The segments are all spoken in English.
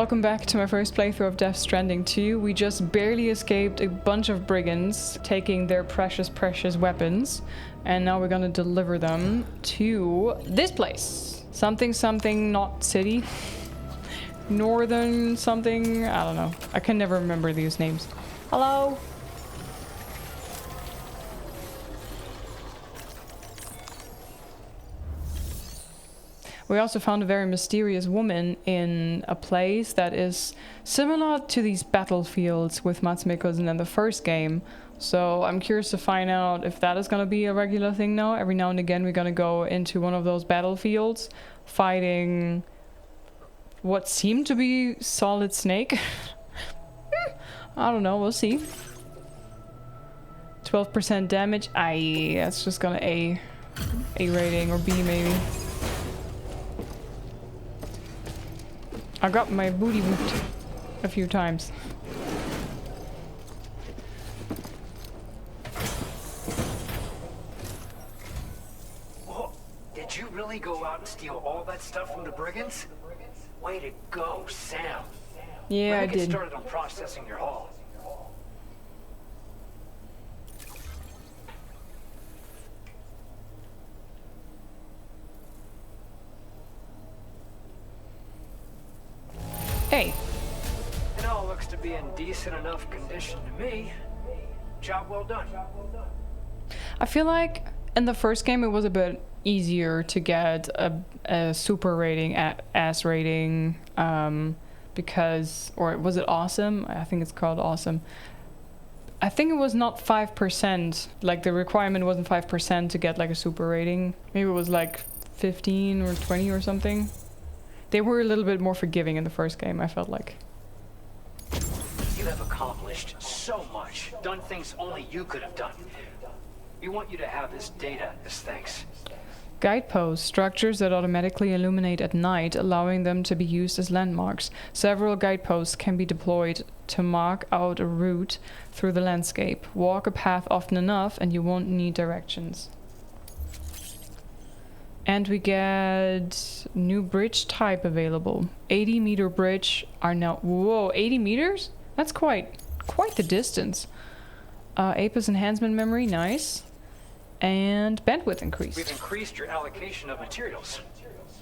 Welcome back to my first playthrough of Death Stranding 2. We just barely escaped a bunch of brigands taking their precious weapons. And now we're gonna deliver them to this place. Something not city. Northern something, I don't know. I can never remember these names. Hello? We also found a very mysterious woman in a place that is similar to these battlefields with Mads Mikkelsen in the first game. So I'm curious to find out if that is going to be a regular thing now. Every now and again we're going to go into one of those battlefields fighting what seemed to be Solid Snake. I don't know, we'll see. 12% damage. Aye, that's just gonna A rating or B maybe. I got my booty whipped a few times. Whoa, did you really go out and steal all that stuff from the brigands? Way to go, Sam. Yeah, I did. Get started on processing your haul. Hey. It all looks to be in decent enough condition to me. Job well done. I feel like in the first game it was a bit easier to get a super rating, S rating, because, or was it awesome? I think it's called awesome. I think it was not 5%, like the requirement wasn't 5% to get like a super rating. Maybe it was like 15 or 20 or something. They were a little bit more forgiving in the first game, I felt like. You have accomplished so much, done things only you could have done. We want you to have this data as thanks. Guideposts, structures that automatically illuminate at night, allowing them to be used as landmarks. Several guideposts can be deployed to mark out a route through the landscape. Walk a path often enough and you won't need directions. And we get new bridge type available. 80-meter bridge are now... Whoa, 80 meters? That's quite the distance. APIS enhancement memory, nice. And bandwidth increased. We've increased your allocation of materials.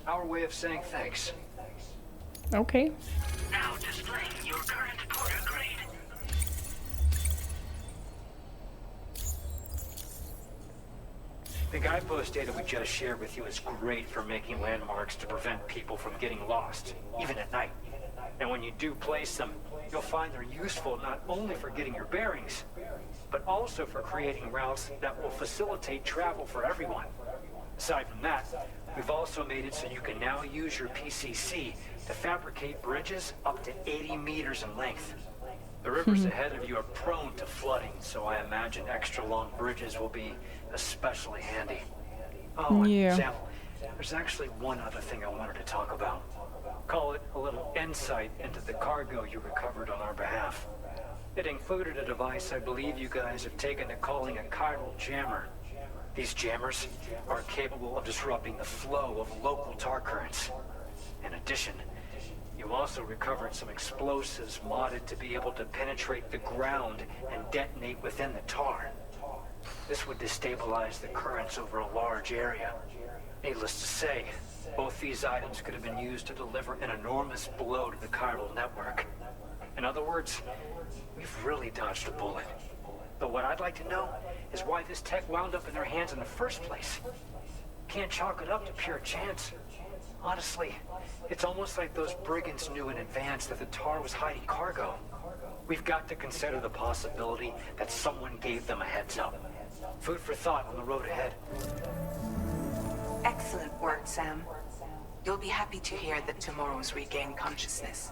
Our way of saying thanks. Okay. Now displaying your current porter grade. The guidepost data we just shared with you is great for making landmarks to prevent people from getting lost, even at night. And when you do place them, you'll find they're useful not only for getting your bearings, but also for creating routes that will facilitate travel for everyone. Aside from that, we've also made it so you can now use your PCC to fabricate bridges up to 80 meters in length. The rivers ahead of you are prone to flooding, so I imagine extra long bridges will be especially handy. Oh, and yeah. Sam, there's actually one other thing I wanted to talk about. Call it a little insight into the cargo you recovered on our behalf. It included a device I believe you guys have taken to calling a chiral jammer. These jammers are capable of disrupting the flow of local tar currents. In addition, you also recovered some explosives modded to be able to penetrate the ground and detonate within the tar. This would destabilize the currents over a large area. Needless to say, both these items could have been used to deliver an enormous blow to the chiral network. In other words, we've really dodged a bullet. But what I'd like to know is why this tech wound up in their hands in the first place. Can't chalk it up to pure chance. Honestly, it's almost like those brigands knew in advance that the tar was hiding cargo. We've got to consider the possibility that someone gave them a heads up. Food for thought on the road ahead. Excellent work, Sam. You'll be happy to hear that tomorrow's regained consciousness.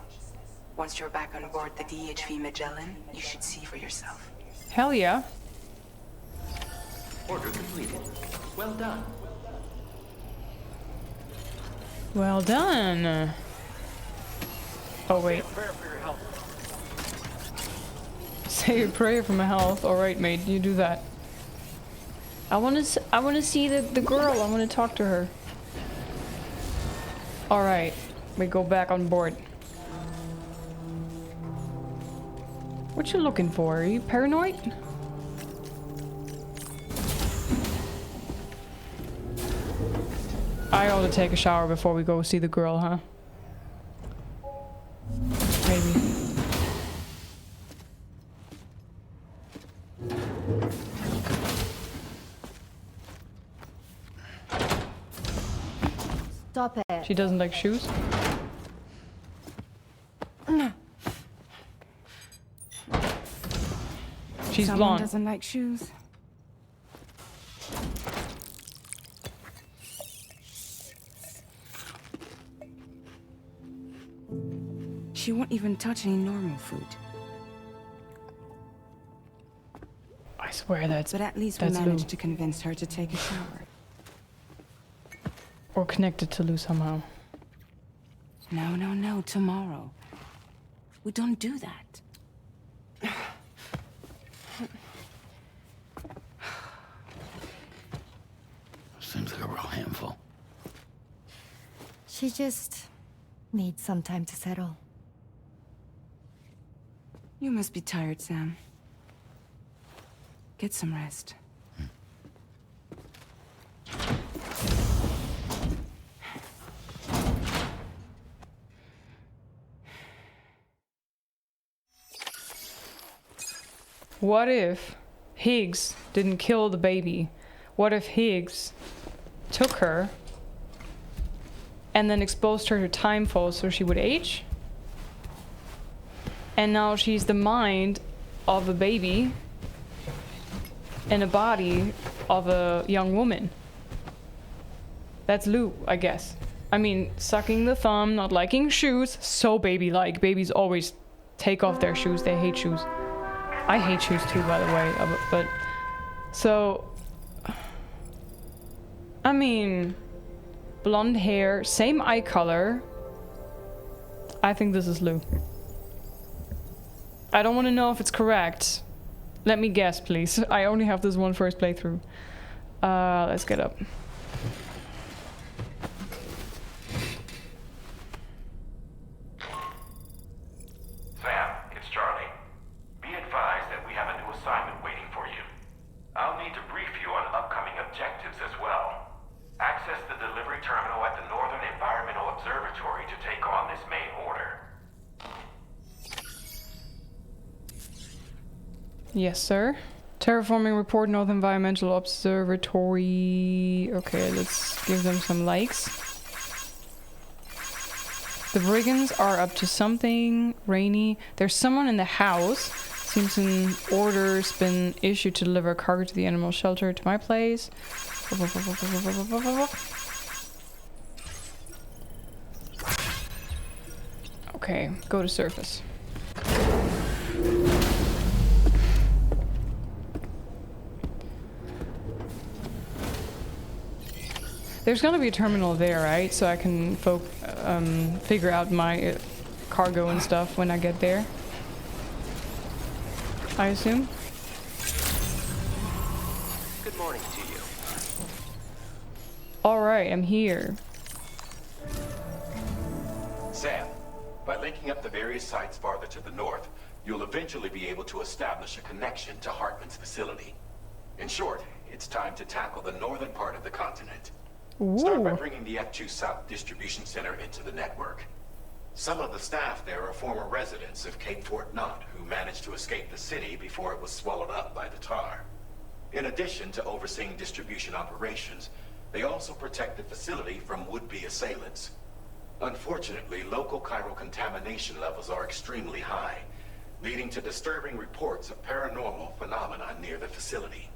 Once you're back on board the DHV Magellan, you should see for yourself. Hell yeah. Order completed. Well done. Well done. Oh wait. Prayer for your help. Say a prayer for my health. Alright, mate, you do that. I wanna see the girl. I wanna talk to her. Alright. We go back on board. What you looking for? Are you paranoid? I ought to take a shower before we go see the girl, huh? Maybe. Stop it. She doesn't like shoes? She's Someone blonde. doesn't like shoes. She won't even touch any normal food. I swear that's But at least we that's managed Lou. to convince her to take a shower. Or connected to Lou somehow. No, no, no, tomorrow. We don't do that. Seems like a real handful. She just needs some time to settle. You must be tired, Sam. Get some rest. What if Higgs didn't kill the baby? What if Higgs took her and then exposed her to time fall so she would age? And now she's the mind of a baby in a body of a young woman. That's Lou, I guess. I mean, sucking the thumb, not liking shoes, so baby-like. Babies always take off their shoes, they hate shoes. I hate shoes too, by the way, but so, I mean, blonde hair, same eye color. I think this is Lou. I don't want to know if it's correct. Let me guess, please. I only have this one first playthrough. Let's get up. Sam, it's Charlie. Be advised that we have a new assignment waiting for you. I'll need to brief you on upcoming objectives as well. Access the delivery terminal at the Northern Environmental Observatory to take on this main order. Yes, sir. Terraforming report, North Environmental Observatory. Okay, let's give them some likes. The brigands are up to something. Rainy. There's someone in the house. Seems an order's been issued to deliver cargo to the animal shelter to my place. Okay, go to surface. There's gonna be a terminal there, right? So I can figure out my cargo and stuff when I get there. I assume. Good morning to you. Alright, I'm here. Sam, by linking up the various sites farther to the north, you'll eventually be able to establish a connection to Hartman's facility. In short, it's time to tackle the northern part of the continent. Start by Ooh. bringing the F2 South Distribution Center into the network. Some of the staff there are former residents of Cape Fort Knott who managed to escape the city before it was swallowed up by the tar. In addition to overseeing distribution operations, they also protect the facility from would-be assailants. Unfortunately, local chiral contamination levels are extremely high, leading to disturbing reports of paranormal phenomena near the facility.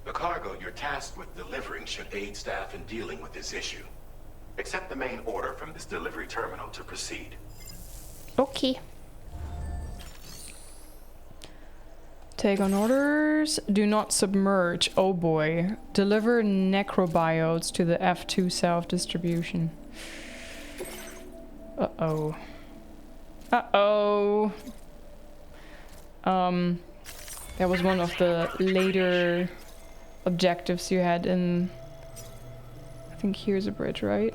The cargo you're tasked with delivering should aid staff in dealing with this issue. Accept the main order from this delivery terminal to proceed. Okay. Take on orders. Do not submerge. Oh boy. Deliver necrobiotes to the F2 South Distribution. Uh-oh. Uh-oh. That was one of the later objectives you had in... I think here's a bridge, right?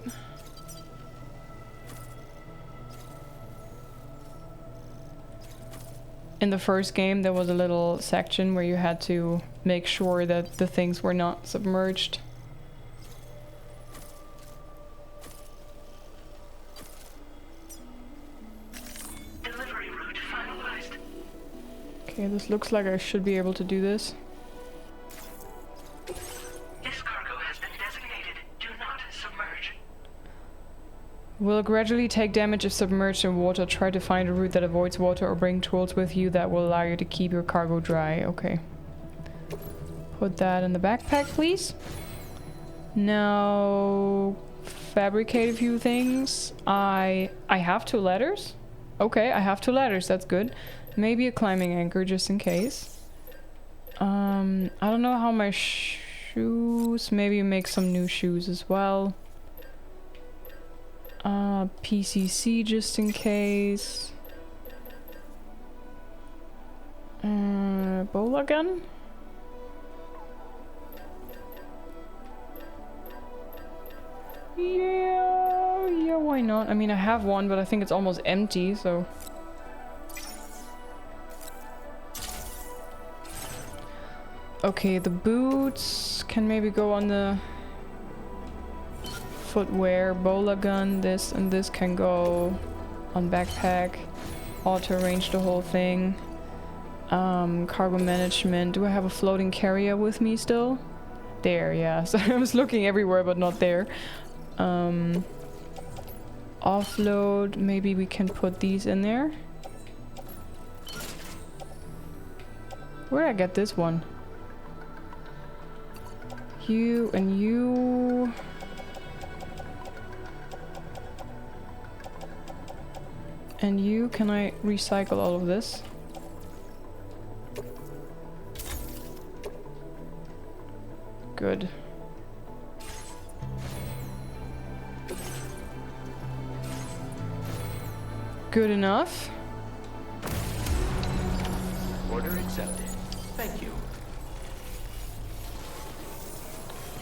in the first game there was a little section where you had to make sure that the things were not submerged. Delivery route finalized. Okay, this looks like I should be able to do this. This cargo has been designated. Do not submerge. Will gradually take damage if submerged in water. Try to find a route that avoids water or bring tools with you that will allow you to keep your cargo dry. Okay. Put that in the backpack, please. Now, fabricate a few things. I have 2 ladders. Okay, I have 2 ladders. That's good. Maybe a climbing anchor just in case. I don't know how my shoes. Maybe make some new shoes as well. PCC just in case. Bola gun? Yeah, why not? I mean, I have one, but I think it's almost empty, so... Okay, the boots can maybe go on the footwear. Bola gun, this and this can go on backpack. Auto arrange the whole thing. Cargo management. Do I have a floating carrier with me still? There, yeah. So I was looking everywhere, but not there. Offload. Maybe we can put these in there. Where did I get this one? You and you. And you, can I recycle all of this? Good. Good enough. Order accepted. Thank you.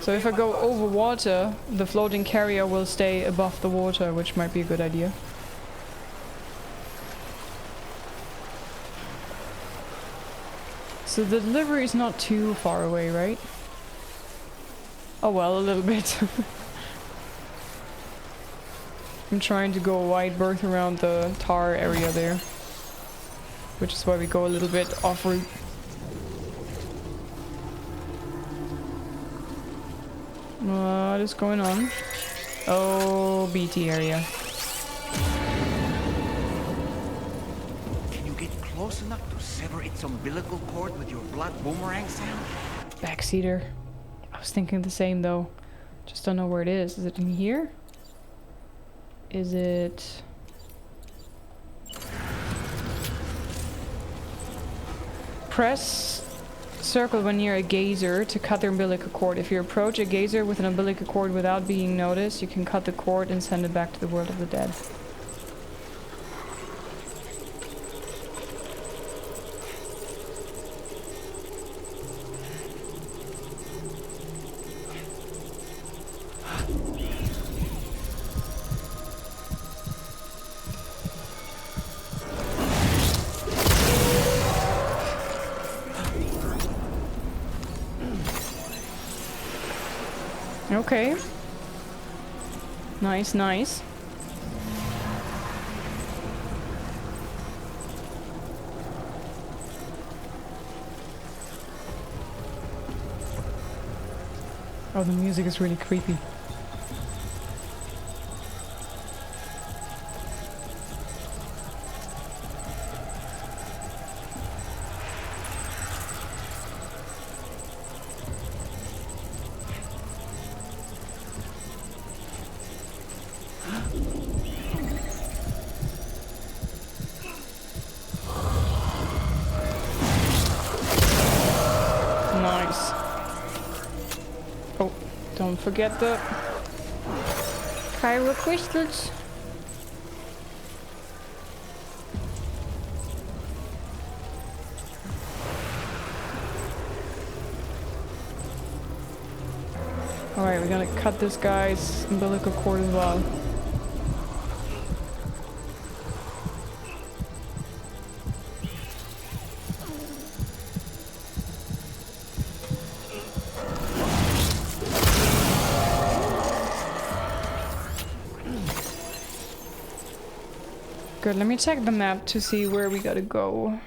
So if I go over water, the floating carrier will stay above the water, which might be a good idea. So the delivery is not too far away, right? Oh well, a little bit. I'm trying to go a wide berth around the tar area there. Which is why we go a little bit off route. What is going on? Oh, BT area. Can you get close enough to sever its umbilical cord with your blood boomerang, Sam? Backseater. I was thinking the same though. Just don't know where it is. Is it in here? Is it... Press circle when near a geyser to cut the umbilical cord. If you approach a geyser with an umbilical cord without being noticed, you can cut the cord and send it back to the world of the dead. Okay. Nice, nice. Oh, the music is really creepy. Nice. Oh, don't forget the Kyra crystals. Alright, we're gonna cut this guy's umbilical cord as well. Good, let me check the map to see where we gotta go.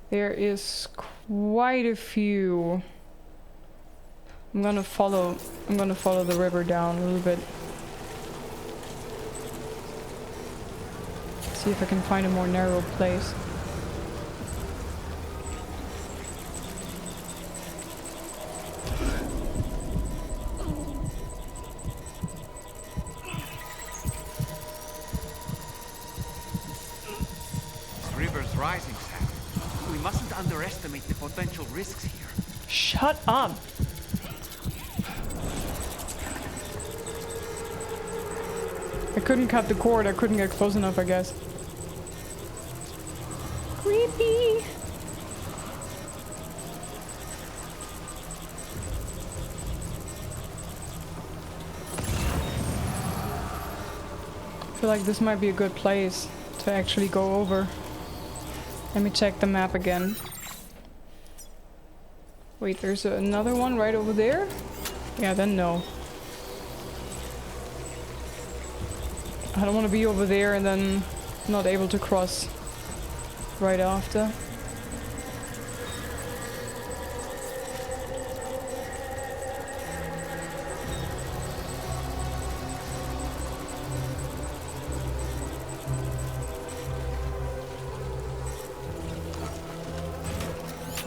There is quite a few. I'm gonna follow the river down a little bit. See if I can find a more narrow place. This river's rising, Sam. We mustn't underestimate the potential risks here. Shut up! I couldn't cut the cord, I couldn't get close enough, I guess. Creepy! I feel like this might be a good place to actually go over. Let me check the map again. Wait, there's another one right over there? Yeah, then no. I don't want to be over there and then not able to cross right after.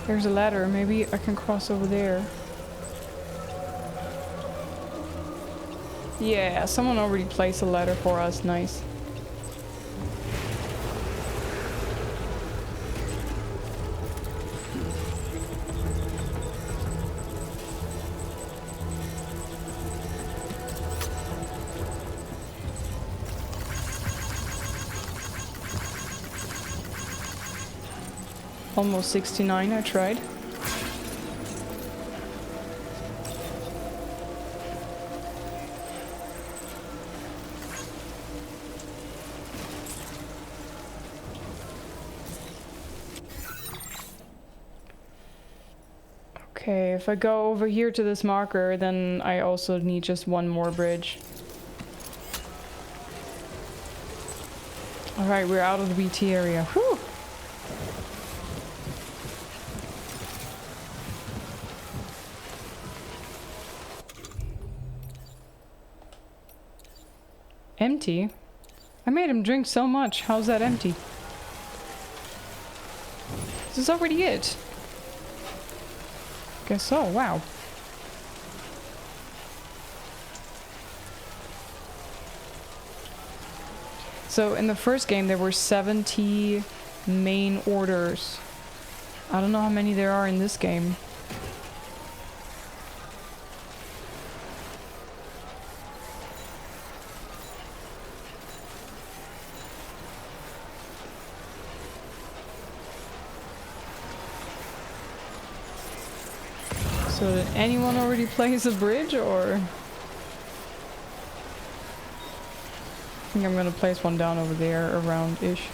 There's a ladder, maybe I can cross over there. Yeah, someone already placed a ladder for us, nice. Almost 69, I tried. Okay, if I go over here to this marker, then I also need just one more bridge. Alright, we're out of the BT area. Whew! Empty? I made him drink so much. How's that empty? This is already it. Guess so. Wow. So in the first game there were 70 main orders. I don't know how many there are in this game. So did anyone already place a bridge, or? I think I'm gonna place one down over there, around-ish.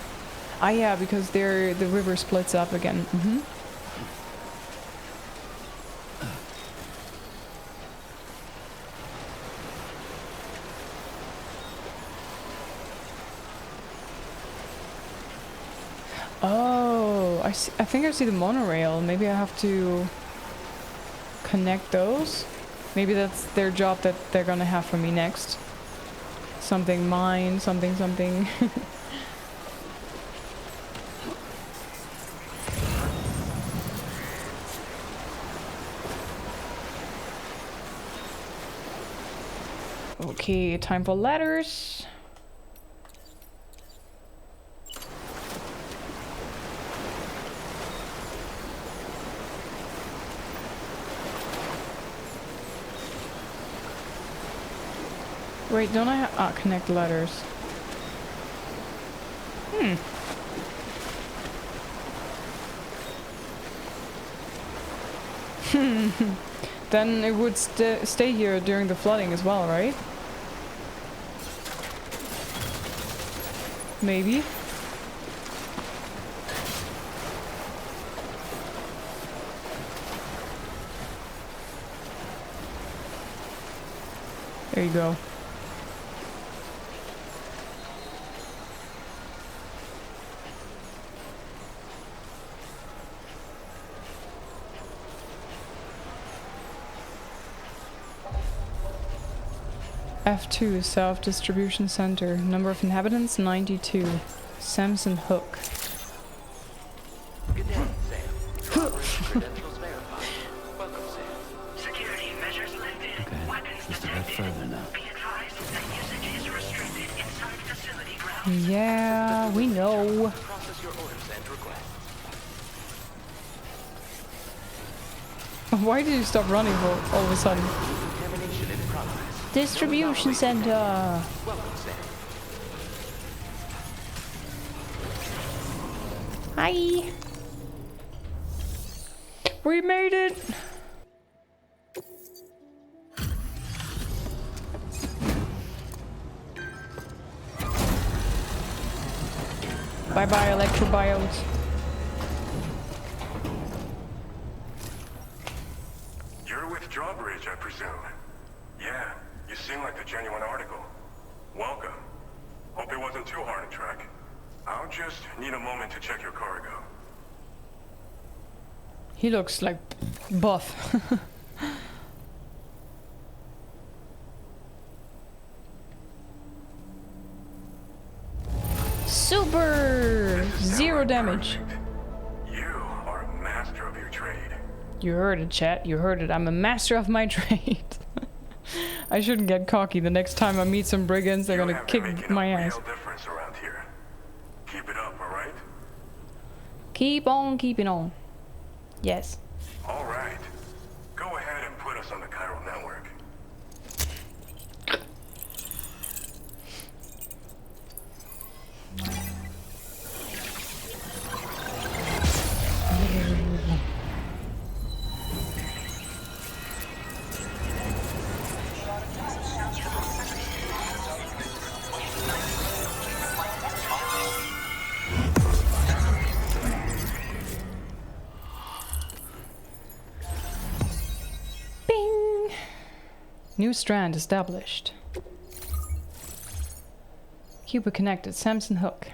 Ah yeah, because there the river splits up again. Mm-hmm. Oh, I see, I think I see the monorail. Maybe I have to connect those. Maybe that's their job that they're gonna have for me next. Something mine, something. Okay, time for ladders. Wait, don't I connect ladders? Then it would stay here during the flooding as well, right? Maybe. There you go. F2, self-distribution center. Number of inhabitants, 92. Samson Hook. Good day, Sam. Operation credentials verified. Welcome, Sam. Security measures lifted. Okay, Weapons just a bit detected. further now. Be advised that usage is restricted inside facility grounds. Yeah, we know. Process your orders and requests. Why did you stop running all of a sudden? Contamination in progress. Distribution center. Welcome, Sam. Hi. We made it. Bye bye, electrobiotes. You're with Drawbridge, I presume. Yeah, you seem like a genuine article. Welcome. Hope it wasn't too hard to track. I'll just need a moment to check your cargo. He looks like buff. Super! Zero damage. You are a master of your trade. You heard it, chat. You heard it. I'm a master of my trade. I shouldn't get cocky. The next time I meet some brigands, they're gonna kick my ass. Real difference around here. Keep it up, all right? Keep on keeping on. Yes. All right. Go ahead and put us on the chiral network. Bing! New strand established. Cuba connected. Samson Hook.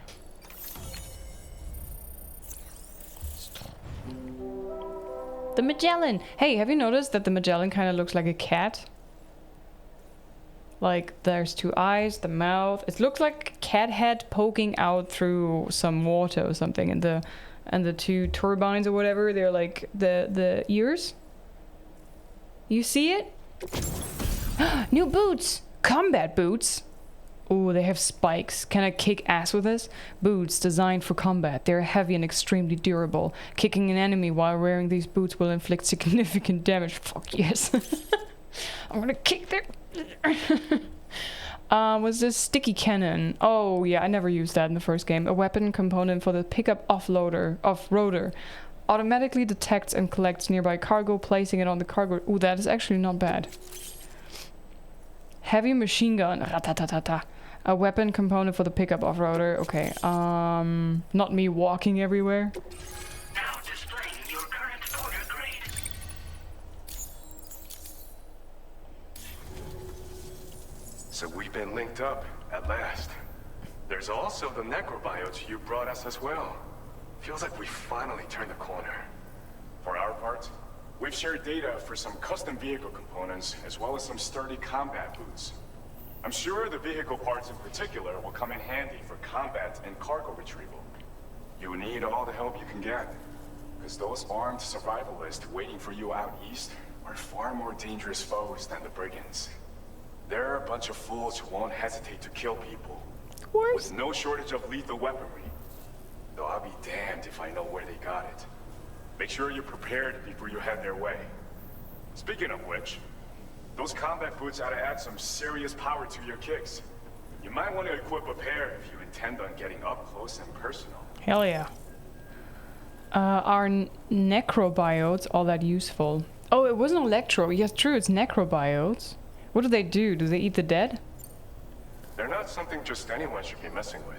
The Magellan! Hey, have you noticed that the Magellan kind of looks like a cat? Like, there's two eyes, the mouth. It looks like a cat head poking out through some water or something. And the two turbines or whatever, they're like the ears. You see it? New boots! Combat boots! Ooh, they have spikes. Can I kick ass with this? Boots designed for combat. They're heavy and extremely durable. Kicking an enemy while wearing these boots will inflict significant damage. Fuck yes. I'm gonna kick their... was this sticky cannon? Oh yeah, I never used that in the first game. A weapon component for the pickup off-roader. Automatically detects and collects nearby cargo, placing it on the cargo. Ooh, that is actually not bad. Heavy machine gun. Ratatatata. A weapon component for the pickup off-roader. Okay. Not me walking everywhere. Now displaying your current order grade. So we've been linked up, at last. There's also the necrobiotes you brought us as well. Feels like we finally turned the corner. For our part, we've shared data for some custom vehicle components, as well as some sturdy combat boots. I'm sure the vehicle parts in particular will come in handy for combat and cargo retrieval. You need all the help you can get, because those armed survivalists waiting for you out east are far more dangerous foes than the brigands. They're a bunch of fools who won't hesitate to kill people, with no shortage of lethal weaponry. Though I'll be damned if I know where they got it. Make sure you're prepared before you head their way. Speaking of which, those combat boots ought to add some serious power to your kicks. You might want to equip a pair if you intend on getting up close and personal. Hell yeah. Are necrobiotes all that useful? Oh, it wasn't electro. Yes, true, it's necrobiotes. What do they do? Do they eat the dead? They're not something just anyone should be messing with.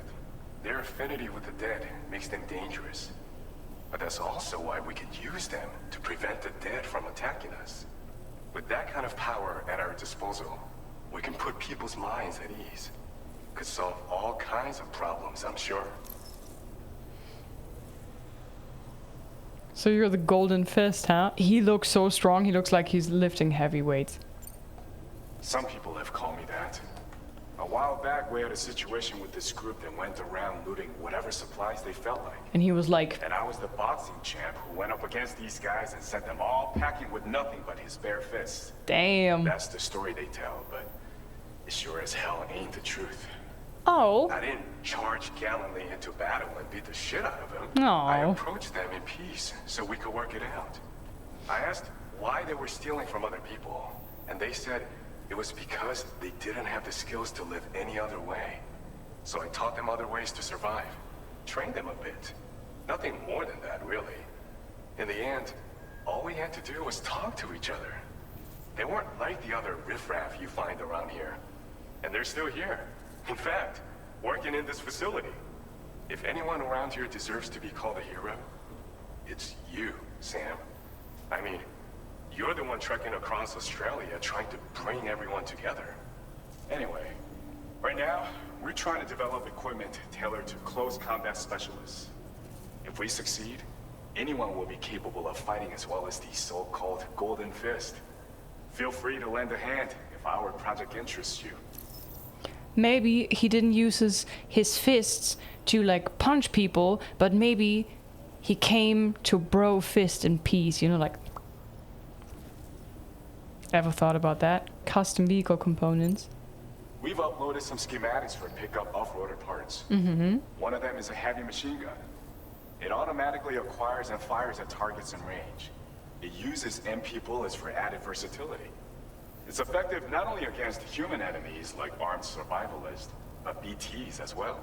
Their affinity with the dead makes them dangerous. But that's also why we can use them to prevent the dead from attacking us. With that kind of power at our disposal, we can put people's minds at ease. Could solve all kinds of problems, I'm sure. So you're the golden fist, huh? He looks so strong, he looks like he's lifting heavy weights. Some people have called me that. A while back, we had a situation with this group that went around looting whatever supplies they felt like. And he was like... And I was the boxing champ who went up against these guys and sent them all packing with nothing but his bare fists. Damn. That's the story they tell, but it sure as hell ain't the truth. Oh. I didn't charge gallantly into battle and beat the shit out of them. No. I approached them in peace so we could work it out. I asked why they were stealing from other people, and they said it was because they didn't have the skills to live any other way. So I taught them other ways to survive, trained them a bit. Nothing more than that, really. In the end, all we had to do was talk to each other. They weren't like the other riffraff you find around here. And they're still here. In fact, working in this facility. If anyone around here deserves to be called a hero, it's you, Sam. I mean, you're the one trekking across Australia trying to bring everyone together. Anyway, right now, we're trying to develop equipment tailored to close combat specialists. If we succeed, anyone will be capable of fighting as well as the so-called Golden Fist. Feel free to lend a hand if our project interests you. Maybe he didn't use his fists to like punch people, but maybe he came to bro fist in peace, you know, like... Ever thought about that? Custom vehicle components. We've uploaded some schematics for pickup off-roader parts. One of them is a heavy machine gun. It automatically acquires and fires at targets in range. It uses MP bullets for added versatility. It's effective not only against human enemies like armed survivalists, but BTs as well.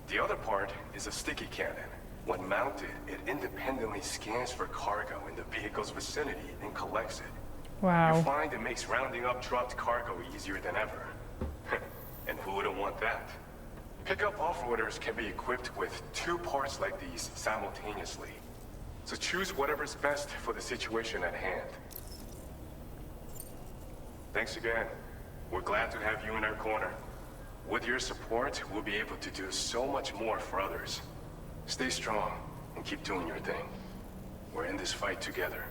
The other part is a sticky cannon. When mounted, it independently scans for cargo in the vehicle's vicinity and collects it. Wow. You find it makes rounding up dropped cargo easier than ever. And who wouldn't want that? Pickup off-roaders can be equipped with 2 parts like these simultaneously. So choose whatever's best for the situation at hand. Thanks again. We're glad to have you in our corner. With your support, we'll be able to do so much more for others. Stay strong and keep doing your thing. We're in this fight together.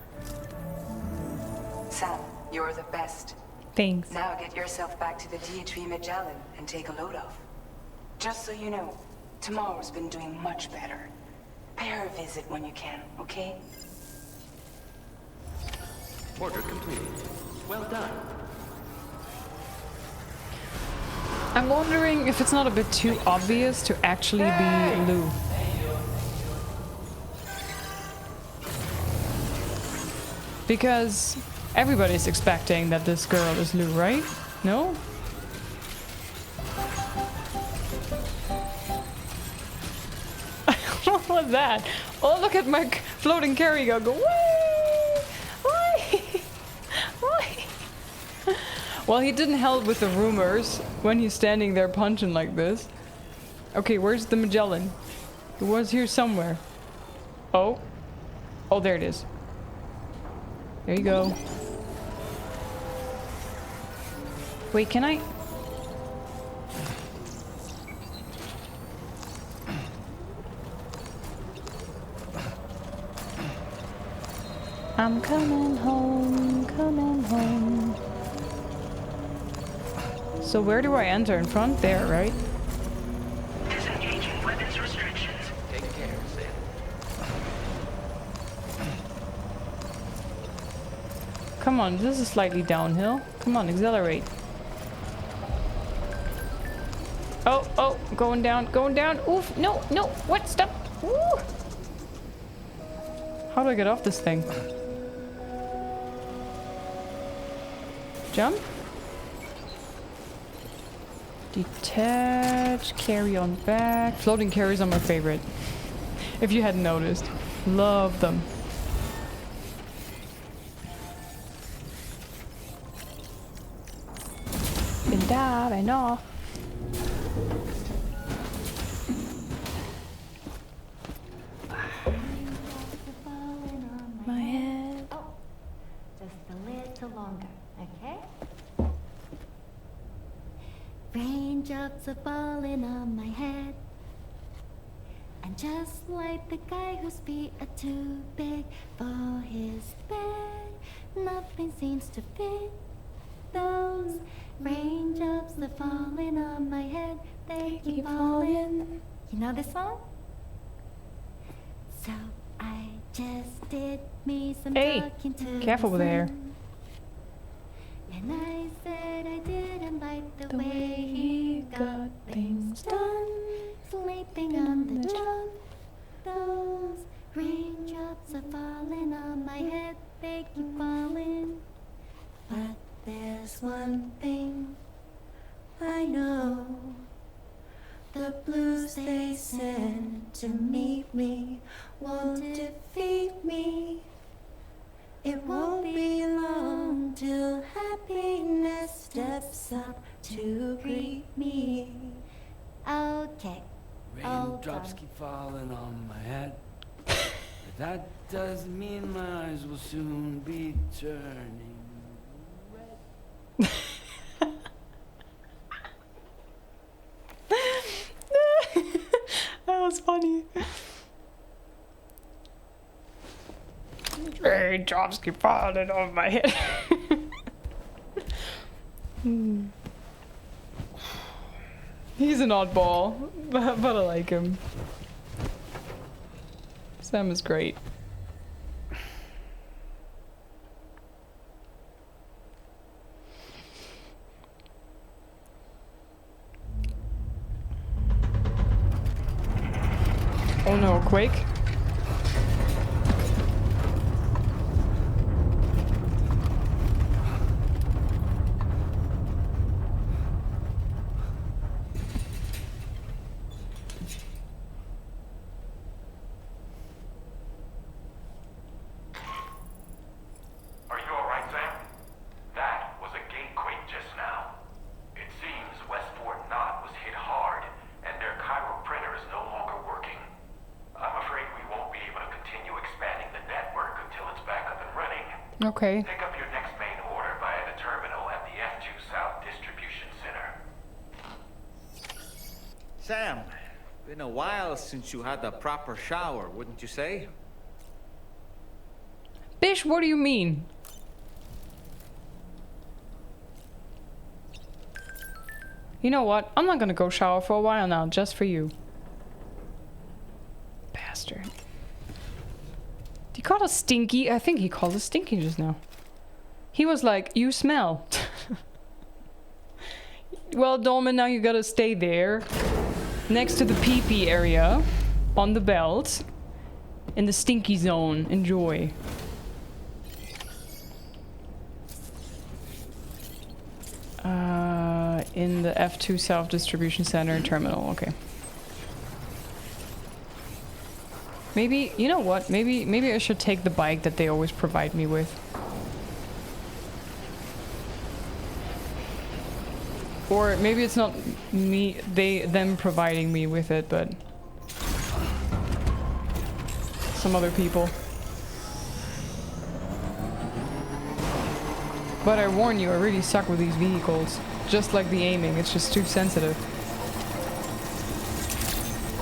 Sam, you're the best. Thanks. Now get yourself back to the DHV Magellan and take a load off. Just so you know, tomorrow's been doing much better. Pay her a visit when you can, okay? Order completed. Well done. I'm wondering if it's not a bit too obvious to actually be Lou. Because everybody's expecting that this girl is Lou, right? No? What was that? Oh, look at my floating carrier go. Whee! Whee! Whee! Well, he didn't help with the rumors when he's standing there punching like this. Okay, where's the Magellan? It was here somewhere. Oh. Oh, there it is. There you go. Wait, can I? I'm coming home, coming home. So where do I enter? In front? There, right? Disengaging weapons restrictions. Take care, Sam. Come on, this is slightly downhill. Come on, accelerate. Oh, oh, going down, going down. Oof, no, no, what? Stop. Woo. How do I get off this thing? Jump? Detach, carry on back. Floating carries are my favorite. If you hadn't noticed. Love them. Been da, been off. My head. Oh, just a little longer, okay? Raindrops are falling on my head. And just like the guy whose feet are too big for his bed, nothing seems to fit. Those raindrops are falling on my head, they keep falling. You know this song? So I just did me some talking to careful the there. sun. And I said I didn't like the way he got things done. Sleeping on the job. Those raindrops are falling on my head, they keep falling. But there's one thing I know. The blues they send to meet me won't defeat me. It won't be long till happiness steps up to greet me. Okay. Raindrops keep falling on my head. But that doesn't mean my eyes will soon be turning red. That was funny. Raindrops keep falling on my head. He's an oddball, but I like him. Sam is great. Oh no, Quake. Are you alright, Sam? That was a gatequake just now. It seems West Fort Knott was hit hard, and their Cairo printer is no longer working. I'm afraid we won't be able to continue expanding the network until it's back up and running. Okay. Pick up your next main order via the terminal at the F2 South Distribution Center. Sam, been a while since you had a proper shower, wouldn't you say? Bish, what do you mean? You know what? I'm not gonna go shower for a while now, just for you. Bastard. Did he call us stinky? I think he called us stinky just now. He was like, you smell. Well, Dolman, now you gotta stay there. Next to the pee-pee area. On the belt. In the stinky zone. Enjoy. In the F2 South Distribution Center terminal. Okay. Maybe, you know what? Maybe I should take the bike that they always provide me with. Or maybe it's not me, them providing me with it, but some other people. But I warn you, I really suck with these vehicles. Just like the aiming, it's just too sensitive.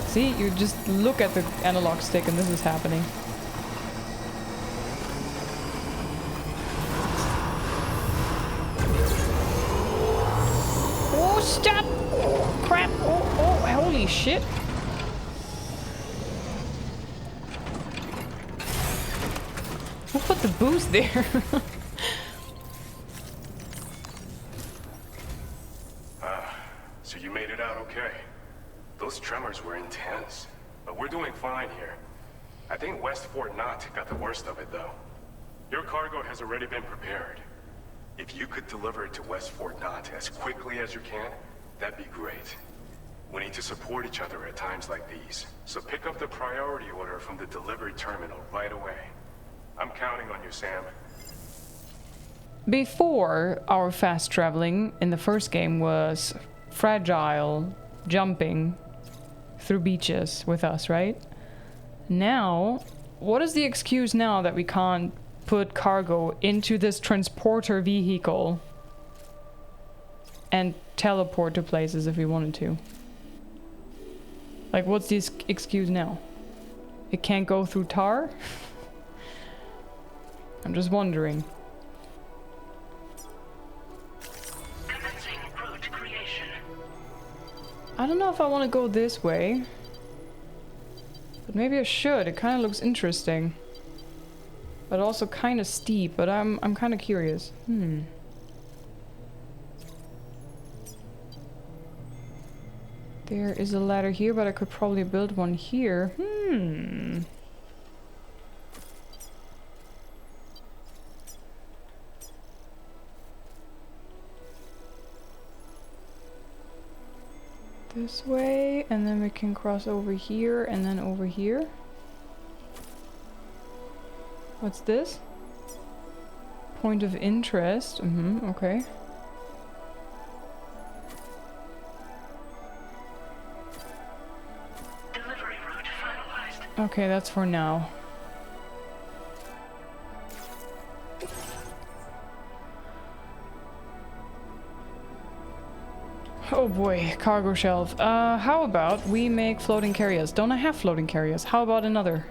See, you just look at the analog stick and this is happening. Oh, stop! Oh, crap! Oh, holy shit! Who put the boost there? So you made it out okay. Those tremors were intense, but we're doing fine here. I think West Fort Knott got the worst of it, though. Your cargo has already been prepared. If you could deliver it to West Fort Knott as quickly as you can, that'd be great. We need to support each other at times like these, so pick up the priority order from the delivery terminal right away. I'm counting on you, Sam. Before, our fast traveling in the first game was fragile jumping through beaches with us, right? Now, what is the excuse now that we can't put cargo into this transporter vehicle and teleport to places if we wanted to? Like, what's the excuse now? It can't go through tar? I'm just wondering. I don't know if I want to go this way. But maybe I should. It kind of looks interesting. But also kind of steep, but I'm kind of curious. There is a ladder here, but I could probably build one here. This way, and then we can cross over here, and then over here. What's this? Point of interest. Okay. Delivery route finalized. Okay, that's for now. Oh boy, cargo shelf. How about we make floating carriers? Don't I have floating carriers? How about another?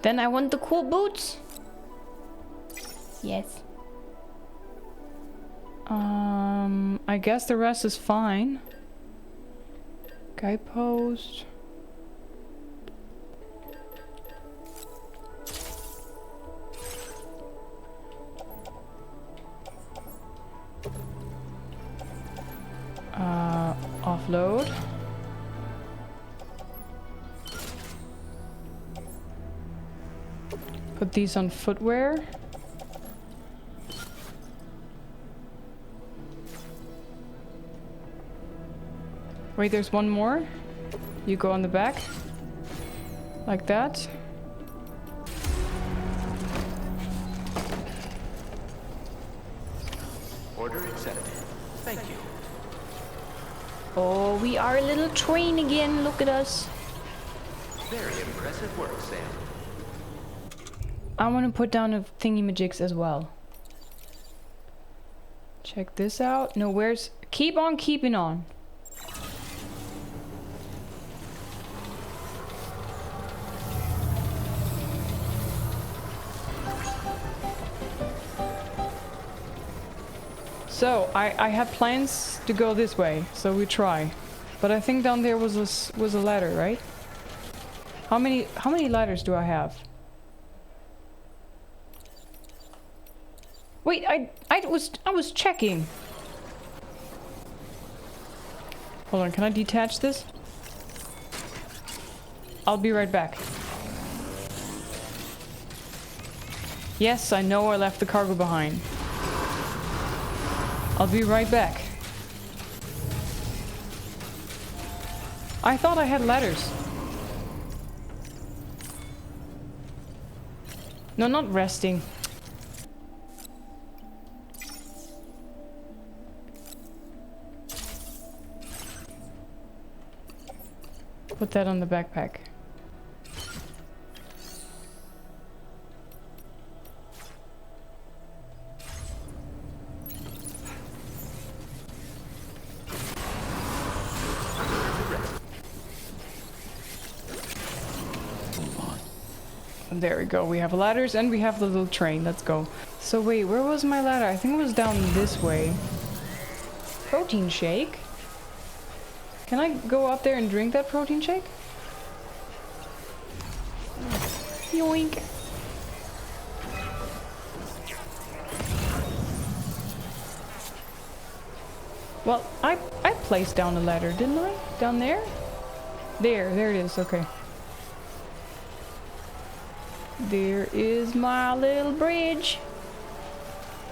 Then I want the cool boots. Yes. I guess the rest is fine. Guidepost. Offload. Put these on footwear. Wait, there's one more. You go on the back. Like that. Order accepted. Thank you. Oh, we are a little train again. Look at us. Very impressive work, Sam. I want to put down a thingy-majigs as well. Check this out. No, where's... Keep on keeping on. So, I had plans to go this way, so we try. But I think down there was a ladder, right? How many ladders do I have? Wait, I was checking. Hold on, can I detach this? I'll be right back. Yes, I know I left the cargo behind. I'll be right back. I thought I had ladders. No, not resting. Put that on the backpack. There we go. We have ladders and we have the little train. Let's go. So wait, where was my ladder? I think it was down this way. Protein shake? Can I go up there and drink that protein shake? Yoink. Well, I placed down a ladder, didn't I? Down there? There it is. Okay. There is my little bridge.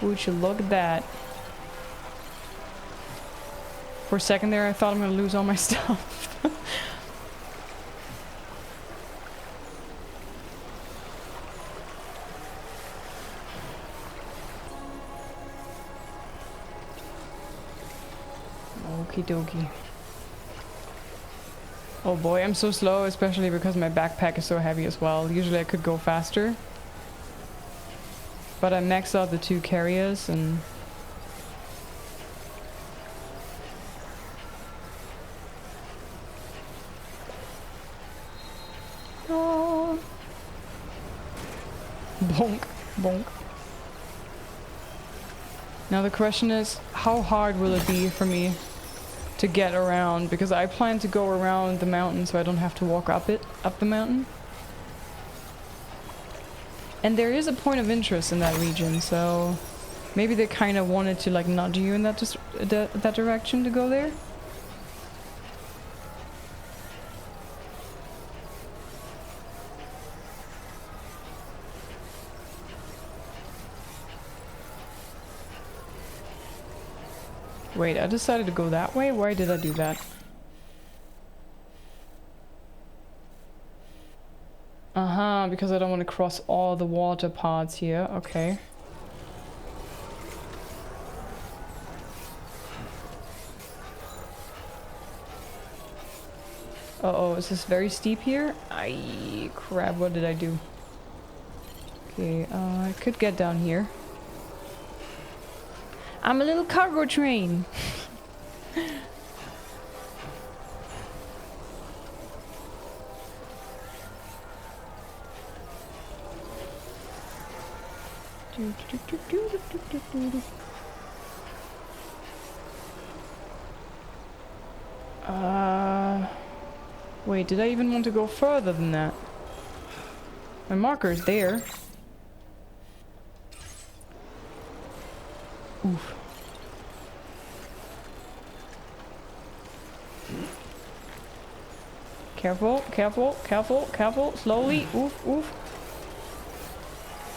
Would you look at that? For a second there, I thought I'm gonna lose all my stuff. Okie dokie. Oh boy, I'm so slow, especially because my backpack is so heavy as well. Usually I could go faster. But I maxed out the 2 carriers and... Oh. Bonk, bonk. Now the question is, how hard will it be for me to get around? Because I plan to go around the mountain so I don't have to walk up the mountain. And there is a point of interest in that region, so maybe they kind of wanted to like nudge you in that direction to go there. Wait, I decided to go that way? Why did I do that? Uh-huh, because I don't want to cross all the water parts here. Okay. Uh-oh, is this very steep here? Aye, crap, what did I do? Okay, I could get down here. I'm a little cargo train. Wait, did I even want to go further than that? My marker's there. Oof. Careful, careful, careful, careful, slowly, oof, oof.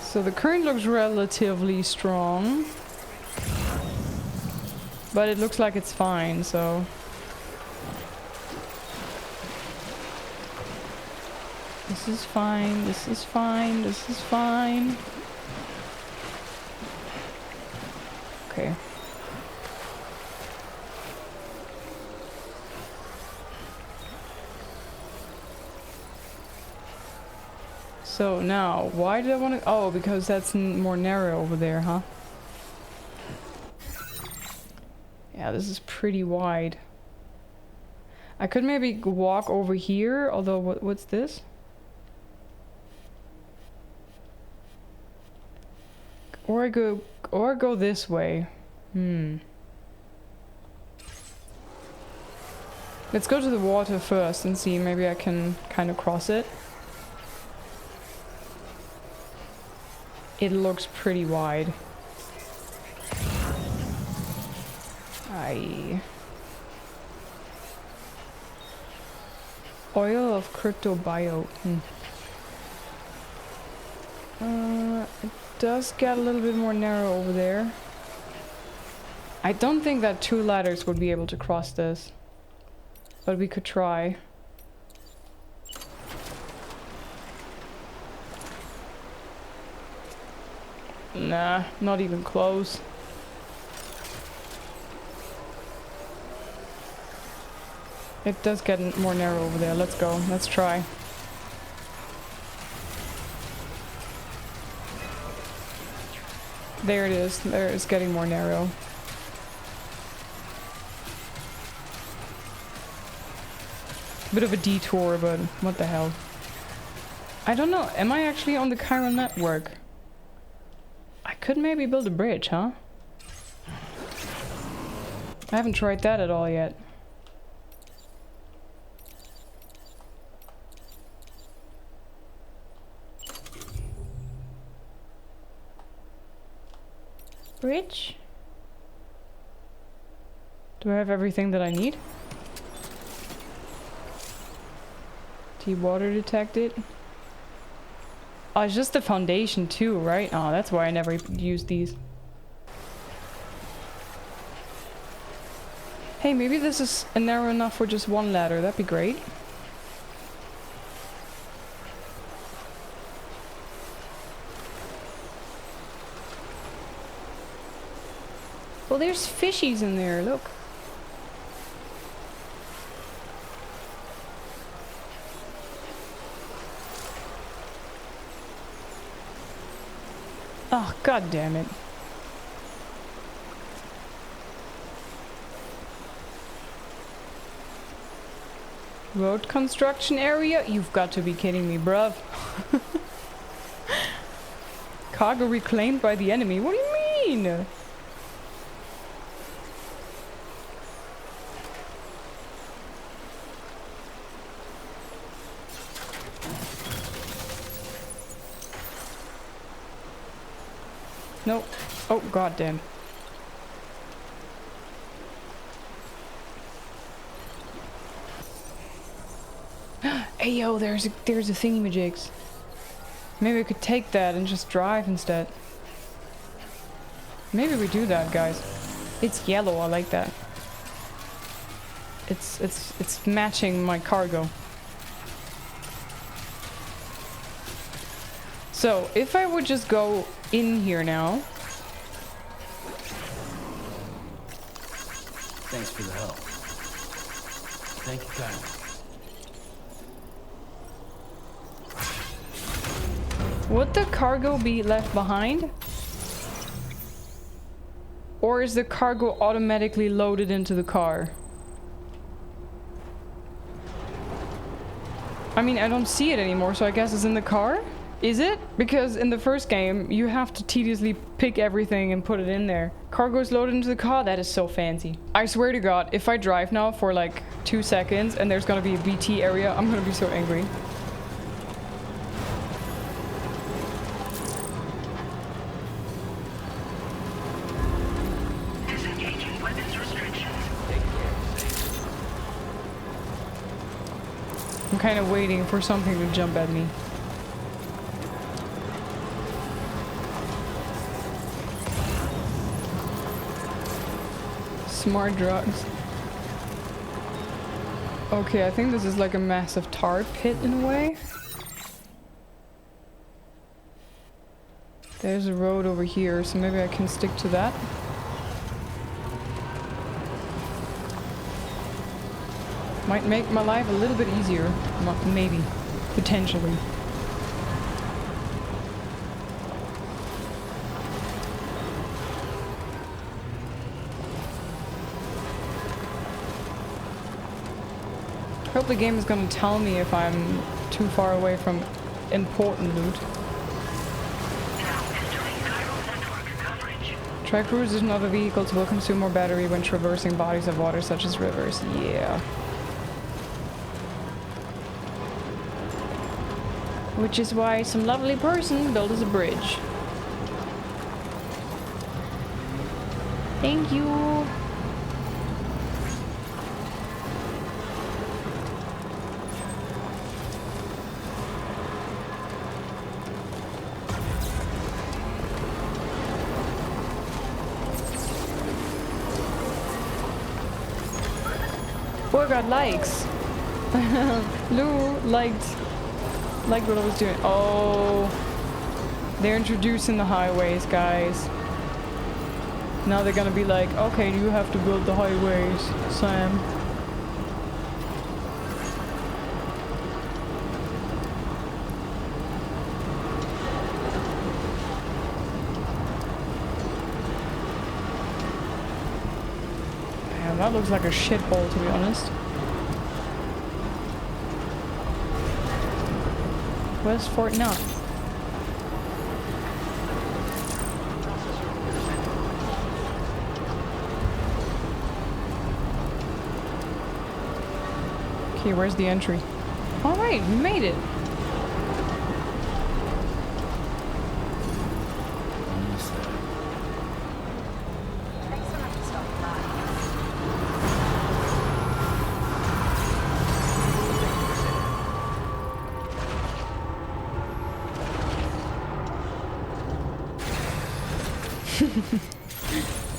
So the current looks relatively strong. But it looks like it's fine, so... This is fine, this is fine, this is fine. Okay. So now, why did I want to... Oh, because that's more narrow over there, huh? Yeah, this is pretty wide. I could maybe walk over here, although what's this? Or go this way. Let's go to the water first and see, maybe I can kind of cross it. It looks pretty wide. Aye. Oil of cryptobio. It does get a little bit more narrow over there. I don't think that 2 ladders would be able to cross this. But we could try. Nah, not even close. It does get more narrow over there. Let's go. Let's try. There it is. There it's getting more narrow. Bit of a detour, but what the hell. I don't know. Am I actually on the chiral network? I could maybe build a bridge, huh? I haven't tried that at all yet. Bridge? Do I have everything that I need? Water detected. Oh, it's just the foundation too, right? Oh, that's why I never used these. Hey, maybe this is narrow enough for just 1 ladder. That'd be great. Well, there's fishies in there, look. Oh, god damn it. Road construction area? You've got to be kidding me, bruv. Cargo reclaimed by the enemy? What do you mean? No. Oh, goddamn. Hey yo, there's a thingy-majigs. Maybe we could take that and just drive instead. Maybe we do that, guys. It's yellow, I like that. It's matching my cargo. So, if I would just go in here now. Thanks for the help. Thank you kindly. Would the cargo be left behind? Or is the cargo automatically loaded into the car? I mean, I don't see it anymore, so I guess it's in the car? Is it? Because in the first game, you have to tediously pick everything and put it in there. Cargo is loaded into the car? That is so fancy. I swear to God, if I drive now for like 2 seconds and there's gonna be a BT area, I'm gonna be so angry. I'm kind of waiting for something to jump at me. Smart drugs. Okay, I think this is like a massive tar pit in a way. There's a road over here, so maybe I can stick to that. Might make my life a little bit easier. Maybe. Potentially. I hope the game is gonna tell me if I'm too far away from important loot. Track cruise is not a vehicle to will consume more battery when traversing bodies of water such as rivers. Yeah. Which is why some lovely person built us a bridge. Thank you. Boy got likes. Lou liked what I was doing. Oh, they're introducing the highways, guys. Now they're gonna be like, okay, you have to build the highways, Sam. Damn, that looks like a shithole, to be honest. Where's Fort Knox? Okay, where's the entry? Alright, we made it!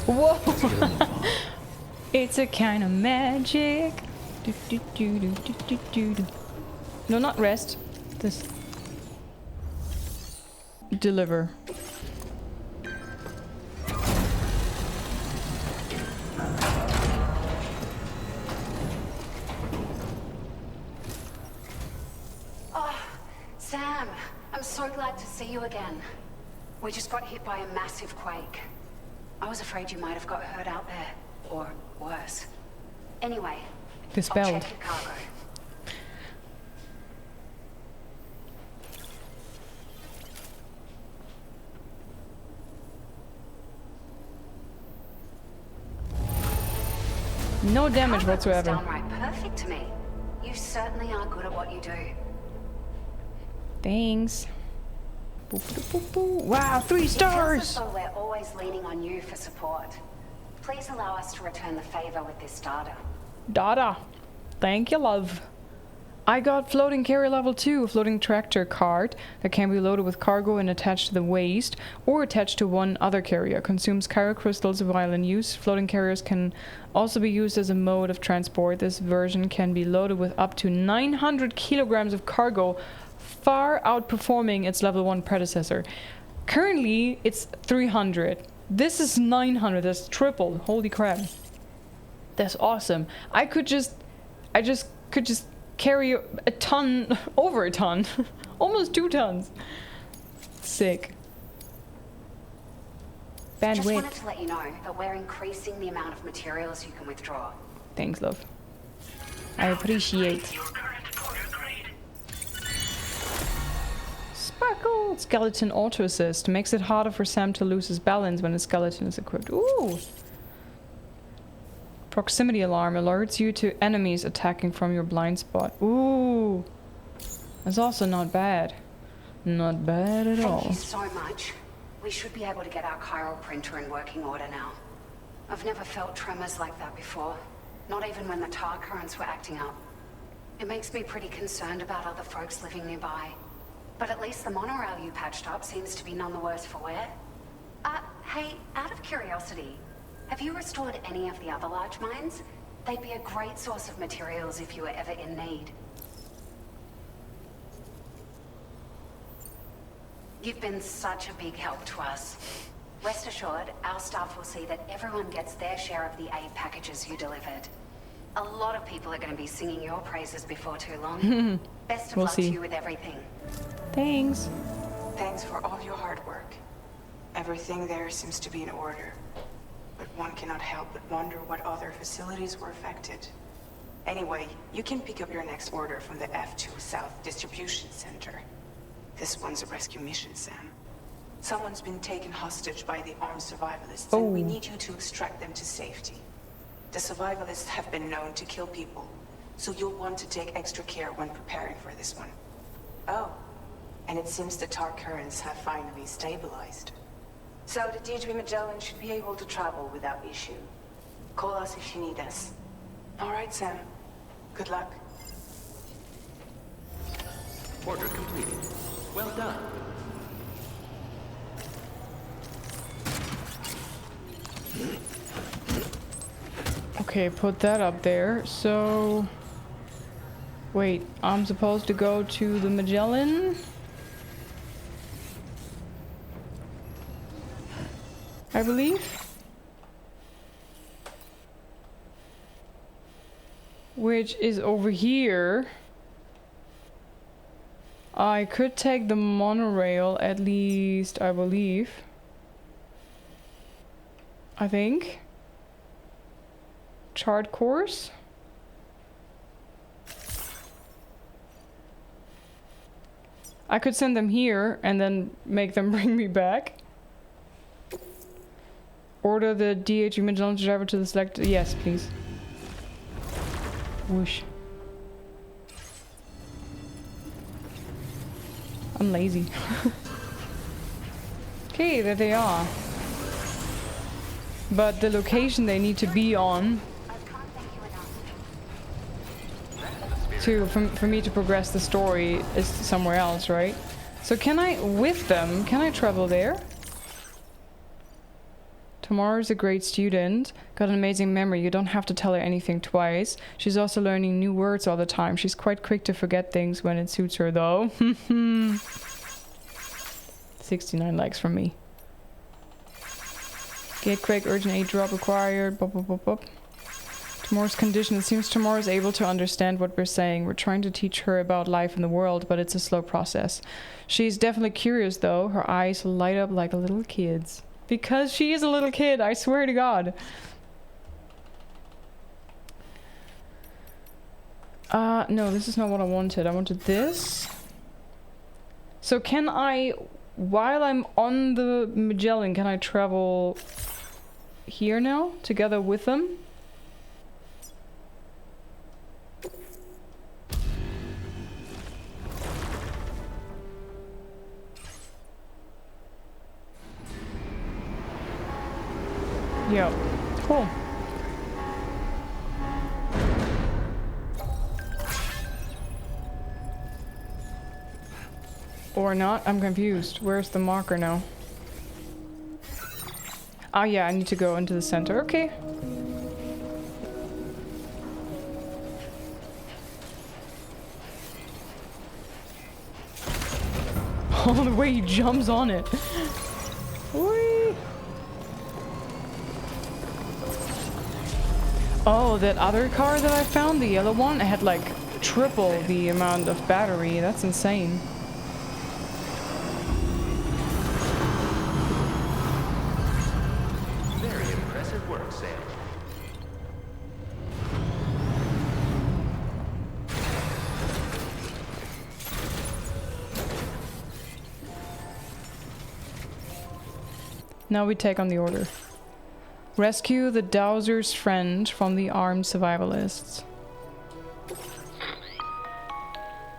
Whoa! It's a kind of magic. Do, do, do, do, do, do, do, do. No, not rest. This. Deliver. Oh, Sam, I'm so glad to see you again. We just got hit by a massive quake. I was afraid you might have got hurt out there, or worse. Anyway, Dispelled. I'll check your cargo. No damage whatsoever. Downright perfect to me. You certainly are good at what you do. Thanks. Wow, 3 stars! So we're always leaning on you for support. Please allow us to return the favor with this data. Data. Thank you, love. I got floating carrier level 2, a floating tractor cart that can be loaded with cargo and attached to the waist, or attached to one other carrier. Consumes cryo crystals while in use. Floating carriers can also be used as a mode of transport. This version can be loaded with up to 900 kilograms of cargo, far outperforming its level 1 predecessor. Currently, it's 300. This is 900. That's tripled. Holy crap. That's awesome. I could just carry a ton, over a ton, almost 2 tons. Sick. Just wanted to let you know that we're increasing the amount of materials you can withdraw. Thanks, love. I appreciate. Sparkle! Skeleton auto assist makes it harder for Sam to lose his balance when his skeleton is equipped. Ooh! Proximity alarm alerts you to enemies attacking from your blind spot. Ooh! That's also not bad. Not bad at all. Thank you so much. We should be able to get our chiral printer in working order now. I've never felt tremors like that before. Not even when the tar currents were acting up. It makes me pretty concerned about other folks living nearby. But at least the monorail you patched up seems to be none the worse for wear. Hey, out of curiosity, have you restored any of the other large mines? They'd be a great source of materials if you were ever in need. You've been such a big help to us. Rest assured, our staff will see that everyone gets their share of the aid packages you delivered. A lot of people are going to be singing your praises before too long. Best of luck to you with everything. Thanks. Thanks for all your hard work. Everything there seems to be in order. But one cannot help but wonder what other facilities were affected. Anyway, you can pick up your next order from the F2 South Distribution Center. This one's a rescue mission, Sam. Someone's been taken hostage by the armed survivalists, and we need you to extract them to safety. The survivalists have been known to kill people, so you'll want to take extra care when preparing for this one. Oh, and it seems the tar currents have finally stabilized. So the DHB Magellan should be able to travel without issue. Call us if you need us. All right, Sam. Good luck. Order completed. Well done. Okay, put that up there. So... Wait, I'm supposed to go to the Magellan? I believe? Which is over here. I could take the monorail, at least, I believe. I think. Chart course. I could send them here and then make them bring me back. Order the DHB Magellan driver to the select. Yes, please. Whoosh. I'm lazy. Okay, there they are. But the location they need to be on for me to progress the story is somewhere else, right? So can I, with them, can I travel there? Tomorrow's a great student. Got an amazing memory. You don't have to tell her anything twice. She's also learning new words all the time. She's quite quick to forget things when it suits her, though. 69 likes from me. Gatequake, urgent aid drop required. Bop, bop, bop, bop. Tomorrow's condition. It seems tomorrow is able to understand what we're saying. We're trying to teach her about life in the world, but it's a slow process. She's definitely curious, though. Her eyes light up like a little kid's. Because she is a little kid, I swear to God. No, this is not what I wanted. I wanted this. So can I, while I'm on the Magellan, can I travel here now, together with them? Yep. Cool. Or not? I'm confused. Where's the marker now? Oh yeah, I need to go into the center. Okay. Oh, the way he jumps on it. Whee! Oh, that other car that I found, the yellow one, it had like triple the amount of battery. That's insane. Very impressive work, Sam. Now we take on the order. Rescue the Dowser's friend from the armed survivalists.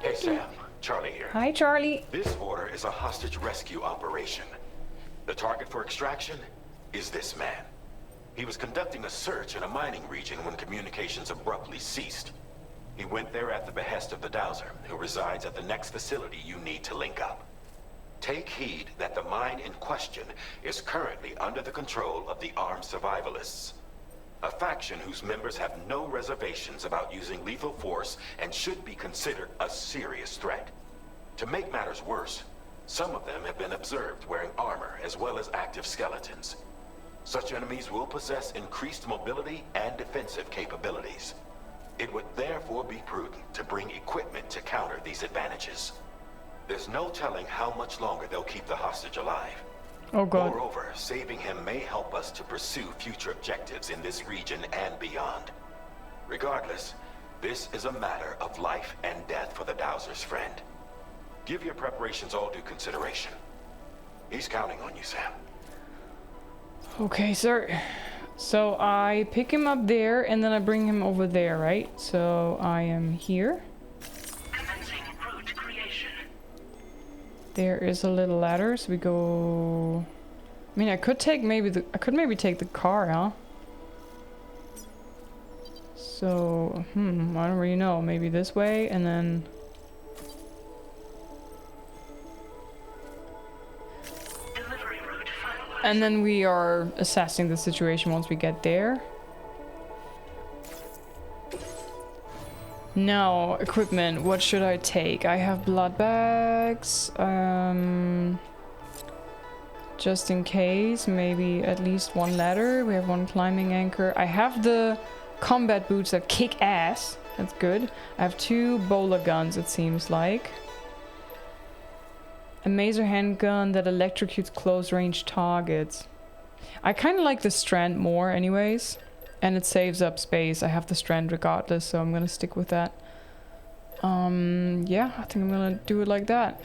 Hey Sam, Charlie here. Hi, Charlie. This order is a hostage rescue operation. The target for extraction is this man. He was conducting a search in a mining region when communications abruptly ceased. He went there at the behest of the Dowser, who resides at the next facility you need to link up. Take heed that the mine in question is currently under the control of the armed survivalists, a faction whose members have no reservations about using lethal force and should be considered a serious threat. To make matters worse, some of them have been observed wearing armor as well as active skeletons. Such enemies will possess increased mobility and defensive capabilities. It would therefore be prudent to bring equipment to counter these advantages. There's no telling how much longer they'll keep the hostage alive. Oh god. Moreover, saving him may help us to pursue future objectives in this region and beyond. Regardless, this is a matter of life and death for the Dowser's friend. Give your preparations all due consideration. He's counting on you, Sam. Okay, sir. So I pick him up there and then I bring him over there, right? So I am here. There is a little ladder, so we go. I mean, I could take maybe take the car, huh? So, I don't really know. Maybe this way, and then. And then we are assessing the situation once we get there. Now, equipment, what should I take? I have blood bags, just in case, maybe at least one ladder. We have one climbing anchor. I have the combat boots that kick ass, that's good. I have 2 bowler guns, it seems like. A maser handgun that electrocutes close-range targets. I kind of like the Strand more anyways. And it saves up space. I have the Strand regardless, so I'm gonna stick with that. Yeah, I think I'm gonna do it like that.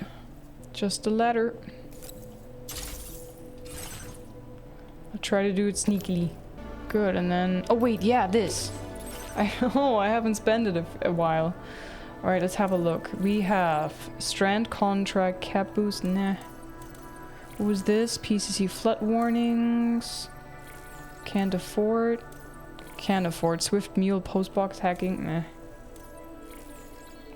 Just a ladder. I'll try to do it sneakily. Good, and then... Oh wait, yeah, this! I haven't spent it a while. Alright, let's have a look. We have Strand contract, cap boost, nah. What was this? PCC flood warnings. Can't afford. Can't afford. Swift mule postbox hacking. Meh.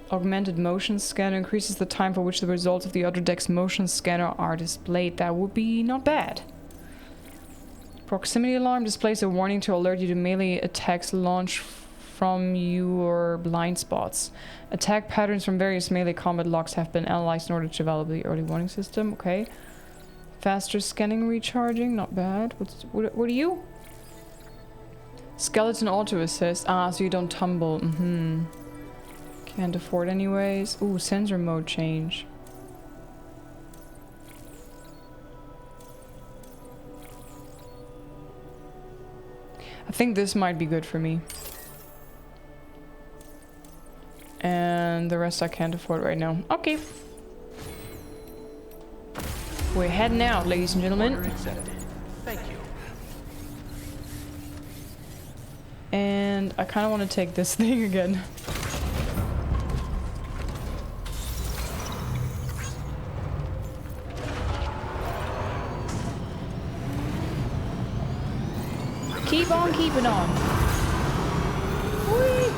Augmented motion scanner increases the time for which the results of the other deck's motion scanner are displayed. That would be not bad. Proximity alarm displays a warning to alert you to melee attacks launched from your blind spots. Attack patterns from various melee combat logs have been analyzed in order to develop the early warning system. Okay. Faster scanning recharging. Not bad. What are you? Skeleton auto assist. Ah, so you don't tumble. Can't afford anyways. Ooh, sensor mode change. I think this might be good for me. And the rest I can't afford right now. Okay. We're heading out, ladies and gentlemen. Order accepted. Thank you. And I kind of want to take this thing again. Keep on keeping on. Whee!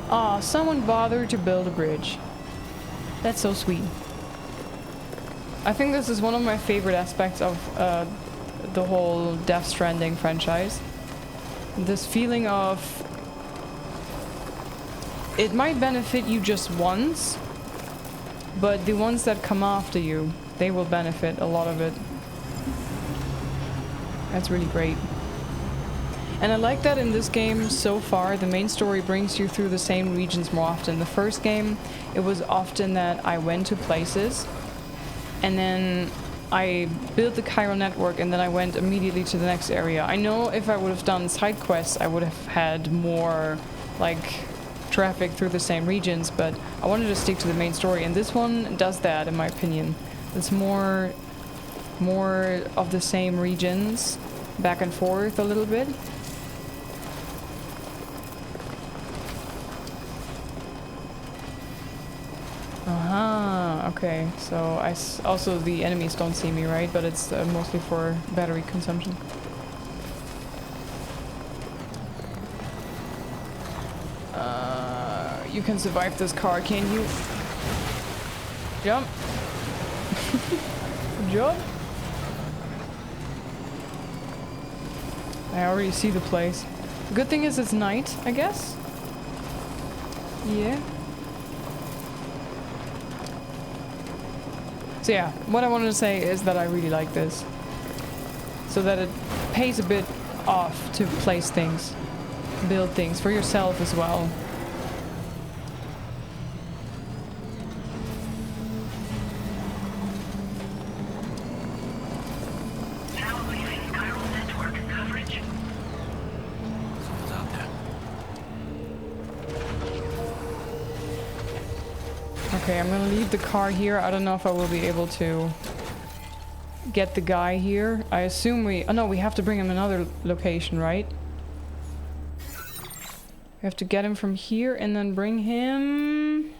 Aw, someone bothered to build a bridge. That's so sweet. I think this is one of my favorite aspects of the whole Death Stranding franchise. This feeling of it might benefit you just once, but the ones that come after you, they will benefit a lot of it. That's really great. And I like that in this game so far, the main story brings you through the same regions more often. The first game, it was often that I went to places and then I built the chiral network and then I went immediately to the next area. I know if I would have done side quests, I would have had more like traffic through the same regions, but I wanted to stick to the main story, and this one does that in my opinion. It's more of the same regions, back and forth a little bit. Okay, so also the enemies don't see me, right? But it's mostly for battery consumption. You can survive this car, can't you? Jump! Jump! I already see the place. The good thing is it's night, I guess? Yeah. So yeah, what I wanted to say is that I really like this. So that it pays a bit off to place things, build things for yourself as well. Okay, I'm gonna leave the car here. I don't know if I will be able to get the guy here. I assume we... Oh no, we have to bring him another location, right? We have to get him from here and then bring him...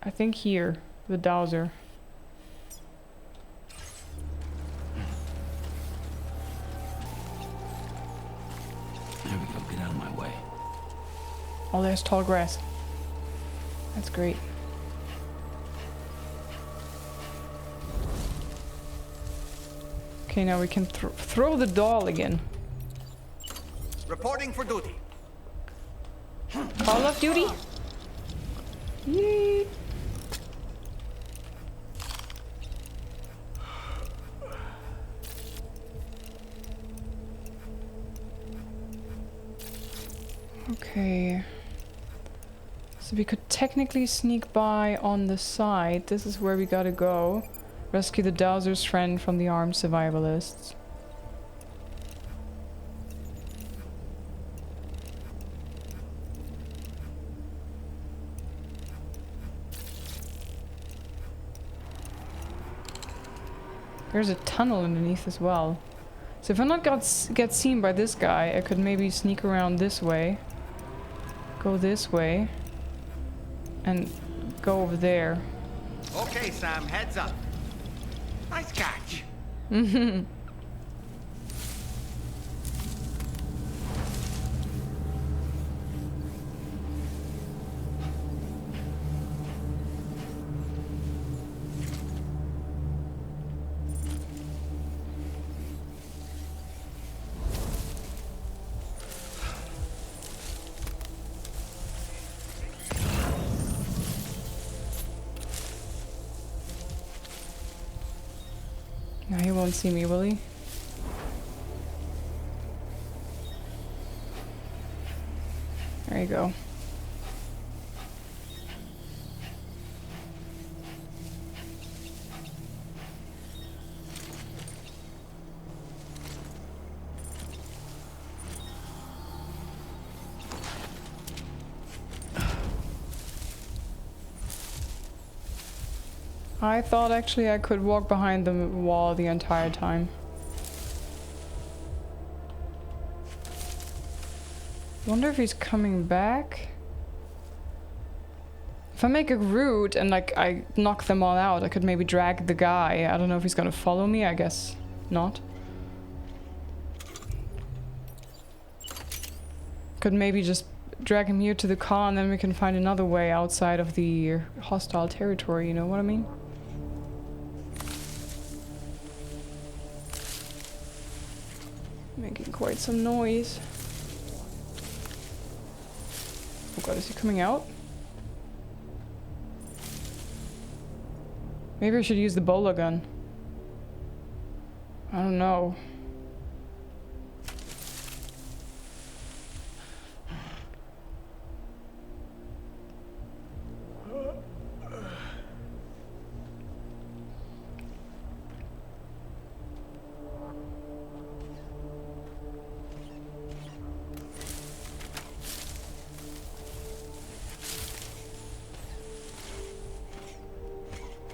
I think here, the dowser. There we go, get out of my way. Oh, there's tall grass. That's great. Okay, now we can throw the doll again. Reporting for duty. Call of Duty? Yay! Okay. So we could technically sneak by on the side. This is where we gotta go. Rescue the Dowser's friend from the armed survivalists. There's a tunnel underneath as well. So if I not get seen by this guy, I could maybe sneak around this way. Go this way. And go over there. Okay, Sam, heads up. Nice catch. No, he won't see me, will he? There you go. I thought actually I could walk behind the wall the entire time. Wonder if he's coming back? If I make a route and like I knock them all out, I could maybe drag the guy. I don't know if he's gonna follow me, I guess not. Could maybe just drag him here to the car and then we can find another way outside of the hostile territory, you know what I mean? Making quite some noise. Oh god, is he coming out? Maybe I should use the bowler gun. I don't know.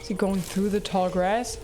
Is he going through the tall grass?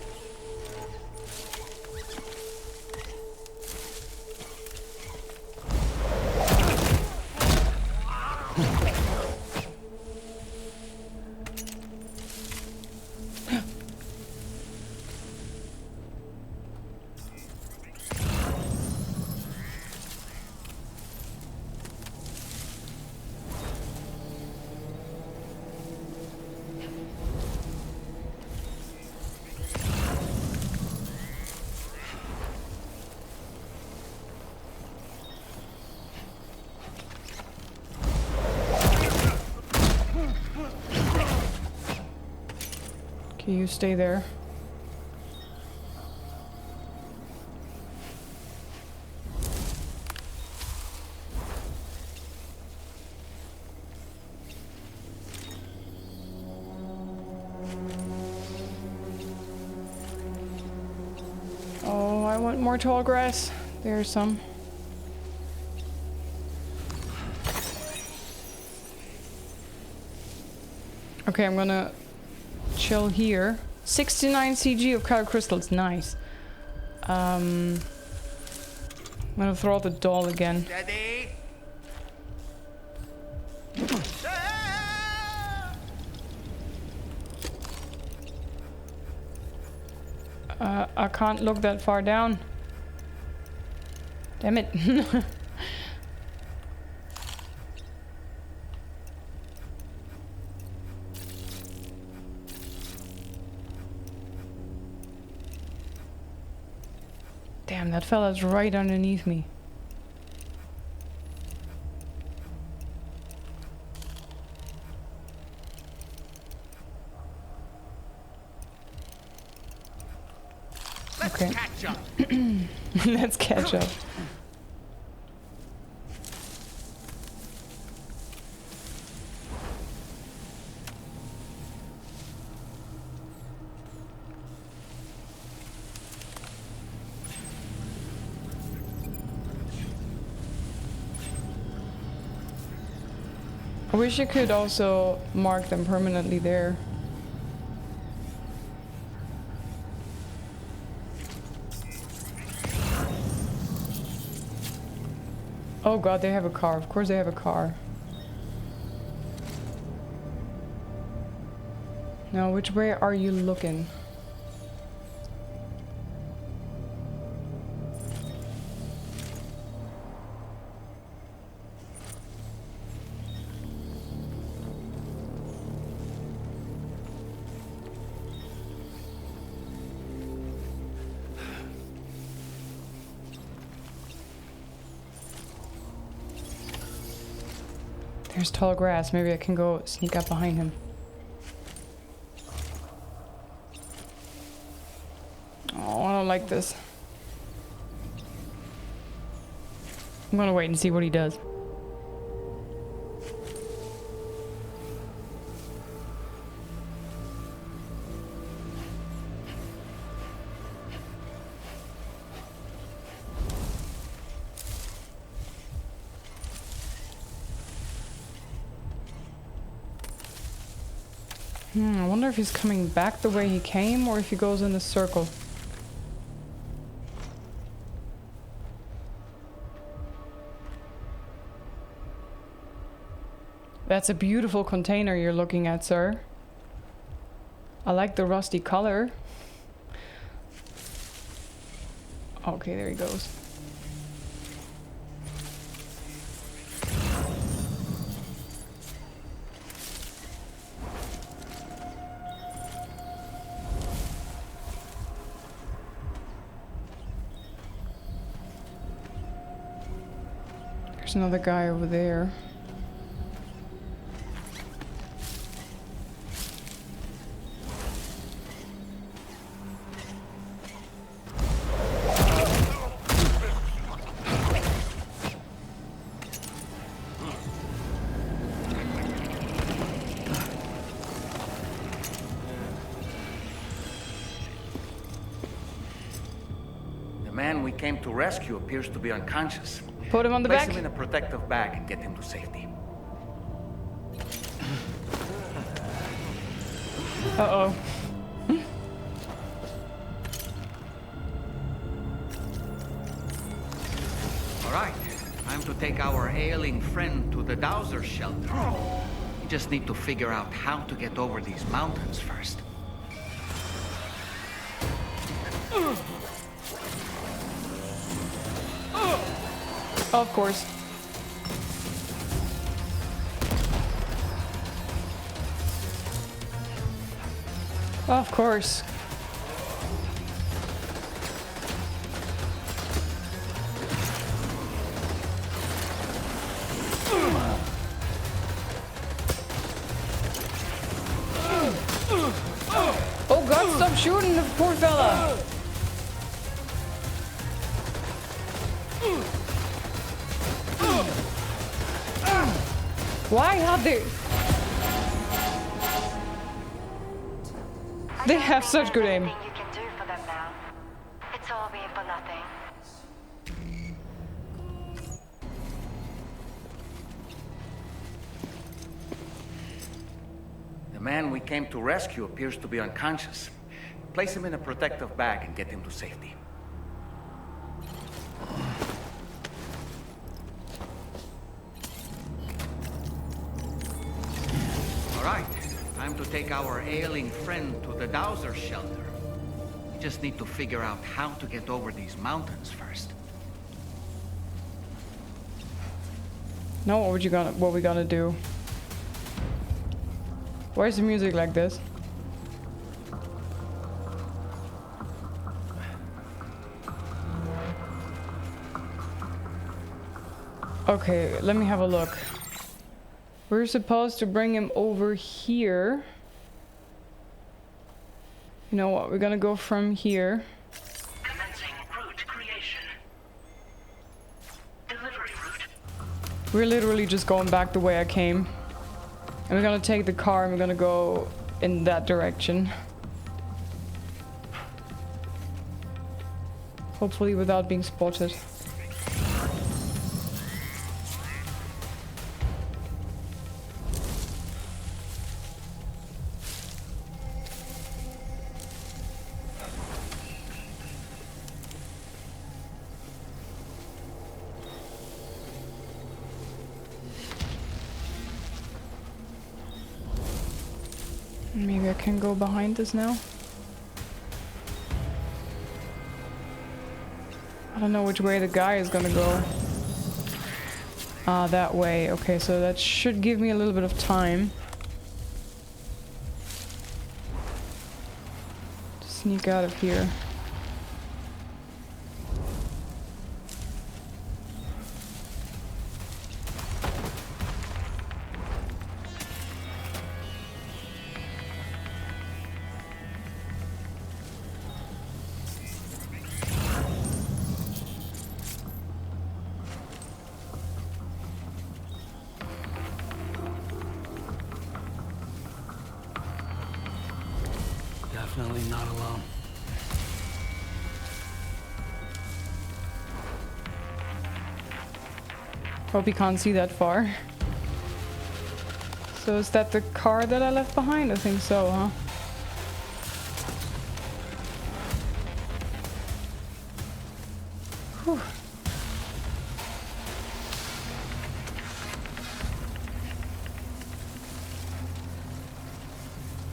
Okay, you stay there. Oh, I want more tall grass. There's some. Okay, I'm gonna chill here. 69 CG of color crystals, nice. I'm gonna throw out the doll again. Steady. I can't look that far down. Damn it. Damn, that fella's right underneath me. Okay. Catch up. Let's catch up. I wish you could also mark them permanently there. Oh god, they have a car. Of course they have a car. Now, which way are you looking? There's tall grass. Maybe I can go sneak up behind him. Oh, I don't like this. I'm gonna wait and see what he does. I wonder if he's coming back the way he came or if he goes in a circle. That's a beautiful container you're looking at, sir. I like the rusty color. Okay, there he goes. There's another guy over there. The man we came to rescue appears to be unconscious. Put him on the back. Place him in a protective bag and get him to safety. Uh-oh. All right, time to take our ailing friend to the Dowser shelter. We just need to figure out how to get over these mountains first. Of course. Of course. Oh God, stop shooting the poor fella. Why have they? They have such good aim. You can do for them now. It's all been for nothing. The man we came to rescue appears to be unconscious. Place him in a protective bag and get him to safety. All right, time to take our ailing friend to the Dowser shelter. We just need to figure out how to get over these mountains first. Now what we gonna do? Why is the music like this? Okay, let me have a look. We're supposed to bring him over here. You know what? We're gonna go from here. Commencing route creation. Delivery route. We're literally just going back the way I came. And we're gonna take the car and we're gonna go in that direction. Hopefully without being spotted. Maybe I can go behind this now. I don't know which way the guy is gonna go. Ah, that way. Okay, so that should give me a little bit of time to sneak out of here. Definitely not alone. Hope you can't see that far. So is that the car that I left behind? I think so, huh? Whew.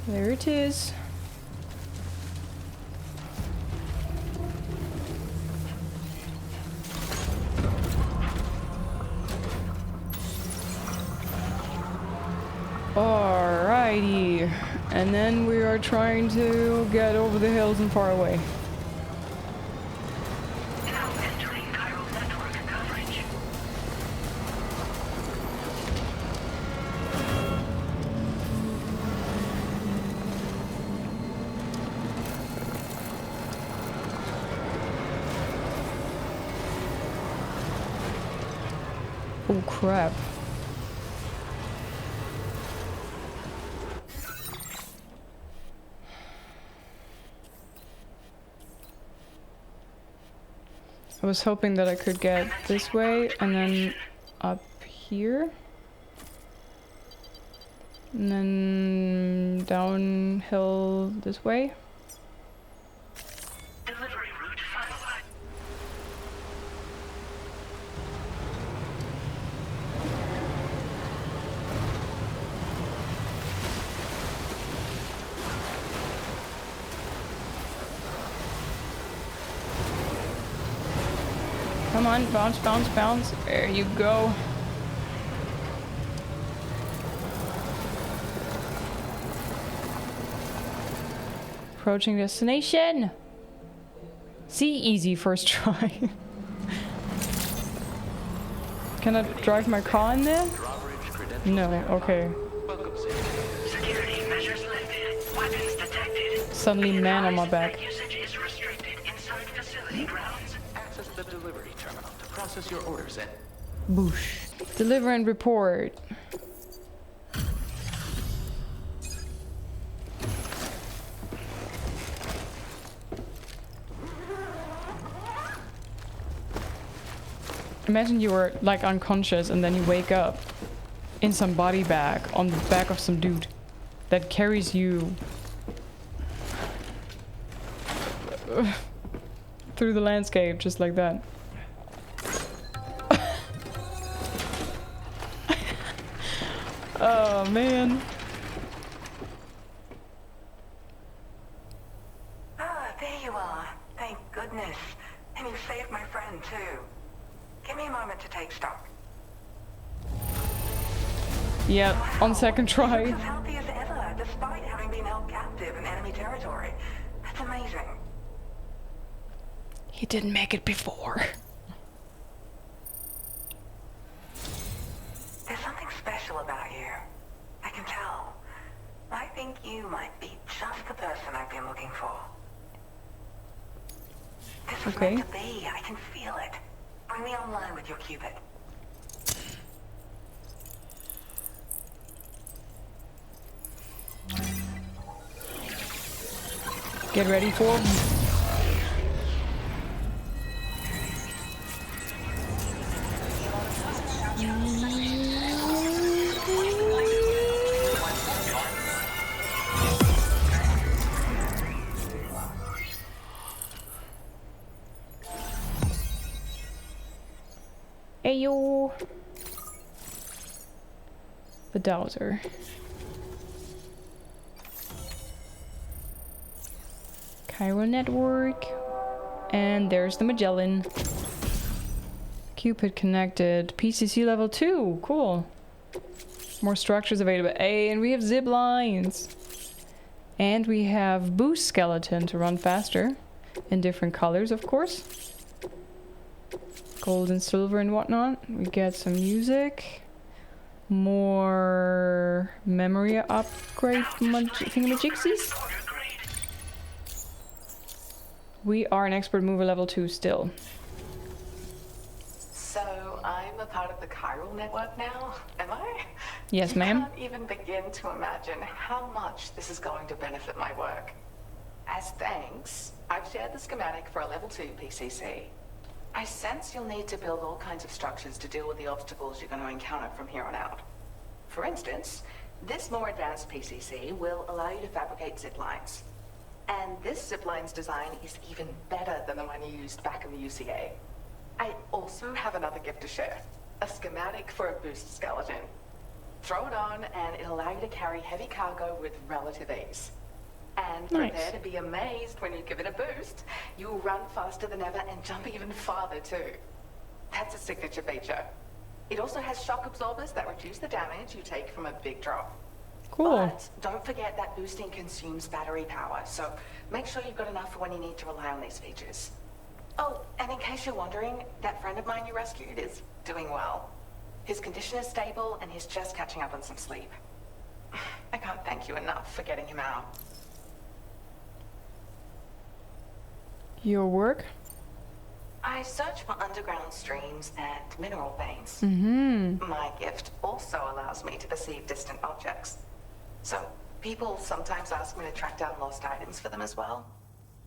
There it is. Alrighty. And then we are trying to get over the hills and far away. Now entering chiral network coverage. Oh crap. I was hoping that I could get this way and then up here. And then downhill this way. Delivery route finalized. Come on, bounce, bounce, bounce. There you go. Approaching destination. See, easy first try. Can I drive my car in there? No, okay. Security measures lifted. Weapons detected. Suddenly man on my back. Usage is restricted inside facility grounds. Access the delivery terminal to process your orders and... Boosh. Deliver and report. Imagine you were like unconscious and then you wake up in some body bag on the back of some dude that carries you through the landscape just like that. Oh man. Ah, there you are. Thank goodness. And you saved my friend too. Give me a moment to take stock. Yeah, on second try. He's as healthy as ever, despite having been held captive in enemy territory. That's amazing. He didn't make it before. There's something special about you. I can tell. I think you might be just the person I've been looking for. This was Okay. meant to be. I can feel it. Bring me online with your Cupid. Get ready for... Ayo. The Dowser. Chiral network. And there's the Magellan. Cupid connected. PCC level 2. Cool. More structures available. Hey, and we have zip lines. And we have boost skeleton to run faster. In different colors, of course. Gold and silver and whatnot. We get some music. More memory upgrade thingamajixies. We are an expert mover level 2 still. So I'm a part of the chiral network now, am I? Yes, ma'am. I can't even begin to imagine how much this is going to benefit my work. As thanks, I've shared the schematic for a level 2 PCC. I sense you'll need to build all kinds of structures to deal with the obstacles you're going to encounter from here on out. For instance, this more advanced PCC will allow you to fabricate zip lines. And this zip line's design is even better than the one you used back in the UCA. I also have another gift to share. A schematic for a boost skeleton. Throw it on and it'll allow you to carry heavy cargo with relative ease. And Nice. prepare to be amazed when you give it a boost. You'll run faster than ever and jump even farther too. That's a signature feature. It also has shock absorbers that reduce the damage you take from a big drop. Cool. But don't forget that boosting consumes battery power, so make sure you've got enough for when you need to rely on these features. Oh, and in case you're wondering, that friend of mine you rescued is doing well. His condition is stable and he's just catching up on some sleep. I can't thank you enough for getting him out. Your work? I search for underground streams and mineral veins. Mm-hmm. My gift also allows me to perceive distant objects. So, people sometimes ask me to track down lost items for them as well.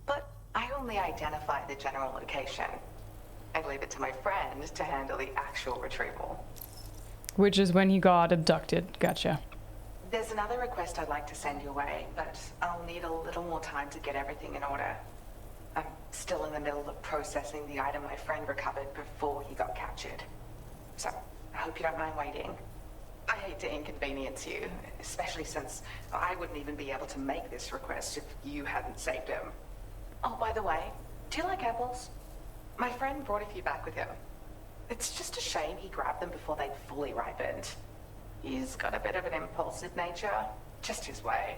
But I only identify the general location. I leave it to my friend to handle the actual retrieval. Which is when he got abducted. Gotcha. There's another request I'd like to send your way, but I'll need a little more time to get everything in order. I'm still in the middle of processing the item my friend recovered before he got captured. So, I hope you don't mind waiting. I hate to inconvenience you, especially since I wouldn't even be able to make this request if you hadn't saved him. Oh, by the way, do you like apples? My friend brought a few back with him. It's just a shame he grabbed them before they'd fully ripened. He's got a bit of an impulsive nature, just his way.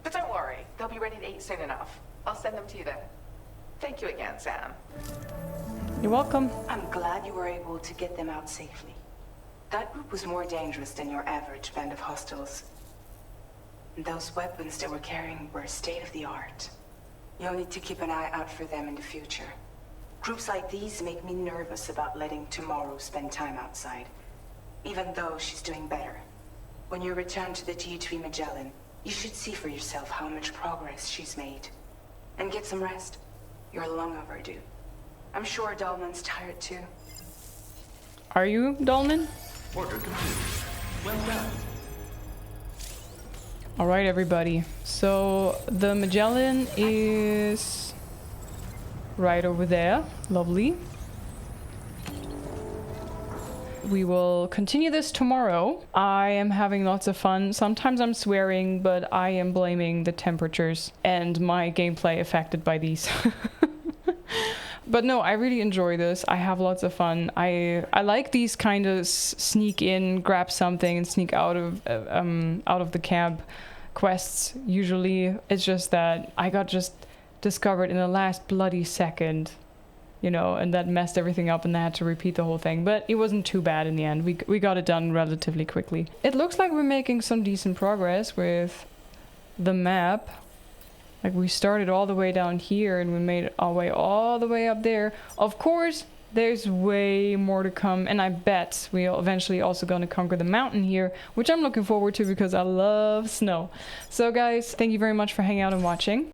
But don't worry, they'll be ready to eat soon enough. I'll send them to you then. Thank you again, Sam. You're welcome. I'm glad you were able to get them out safely. That group was more dangerous than your average band of hostiles. Those weapons they were carrying were state-of-the-art. You'll need to keep an eye out for them in the future. Groups like these make me nervous about letting Tomorrow spend time outside, even though she's doing better. When you return to the T3 Magellan, you should see for yourself how much progress she's made. And get some rest. You're long overdue. I'm sure Dolman's tired too. Are you, Dolman? Order complete. Well done. Alright, everybody. So, the Magellan is right over there. Lovely. We will continue this tomorrow. I am having lots of fun. Sometimes I'm swearing, but I am blaming the temperatures and my gameplay affected by these. But no, I really enjoy this. I have lots of fun. I like these kind of sneak in, grab something, and sneak out of the camp quests. Usually, it's just that I got just discovered in the last bloody second, you know, and that messed everything up, and I had to repeat the whole thing. But it wasn't too bad in the end. We got it done relatively quickly. It looks like we're making some decent progress with the map. Like, we started all the way down here and we made our way all the way up there. Of course, there's way more to come, and I bet we're eventually also going to conquer the mountain here, which I'm looking forward to because I love snow. So guys, thank you very much for hanging out and watching.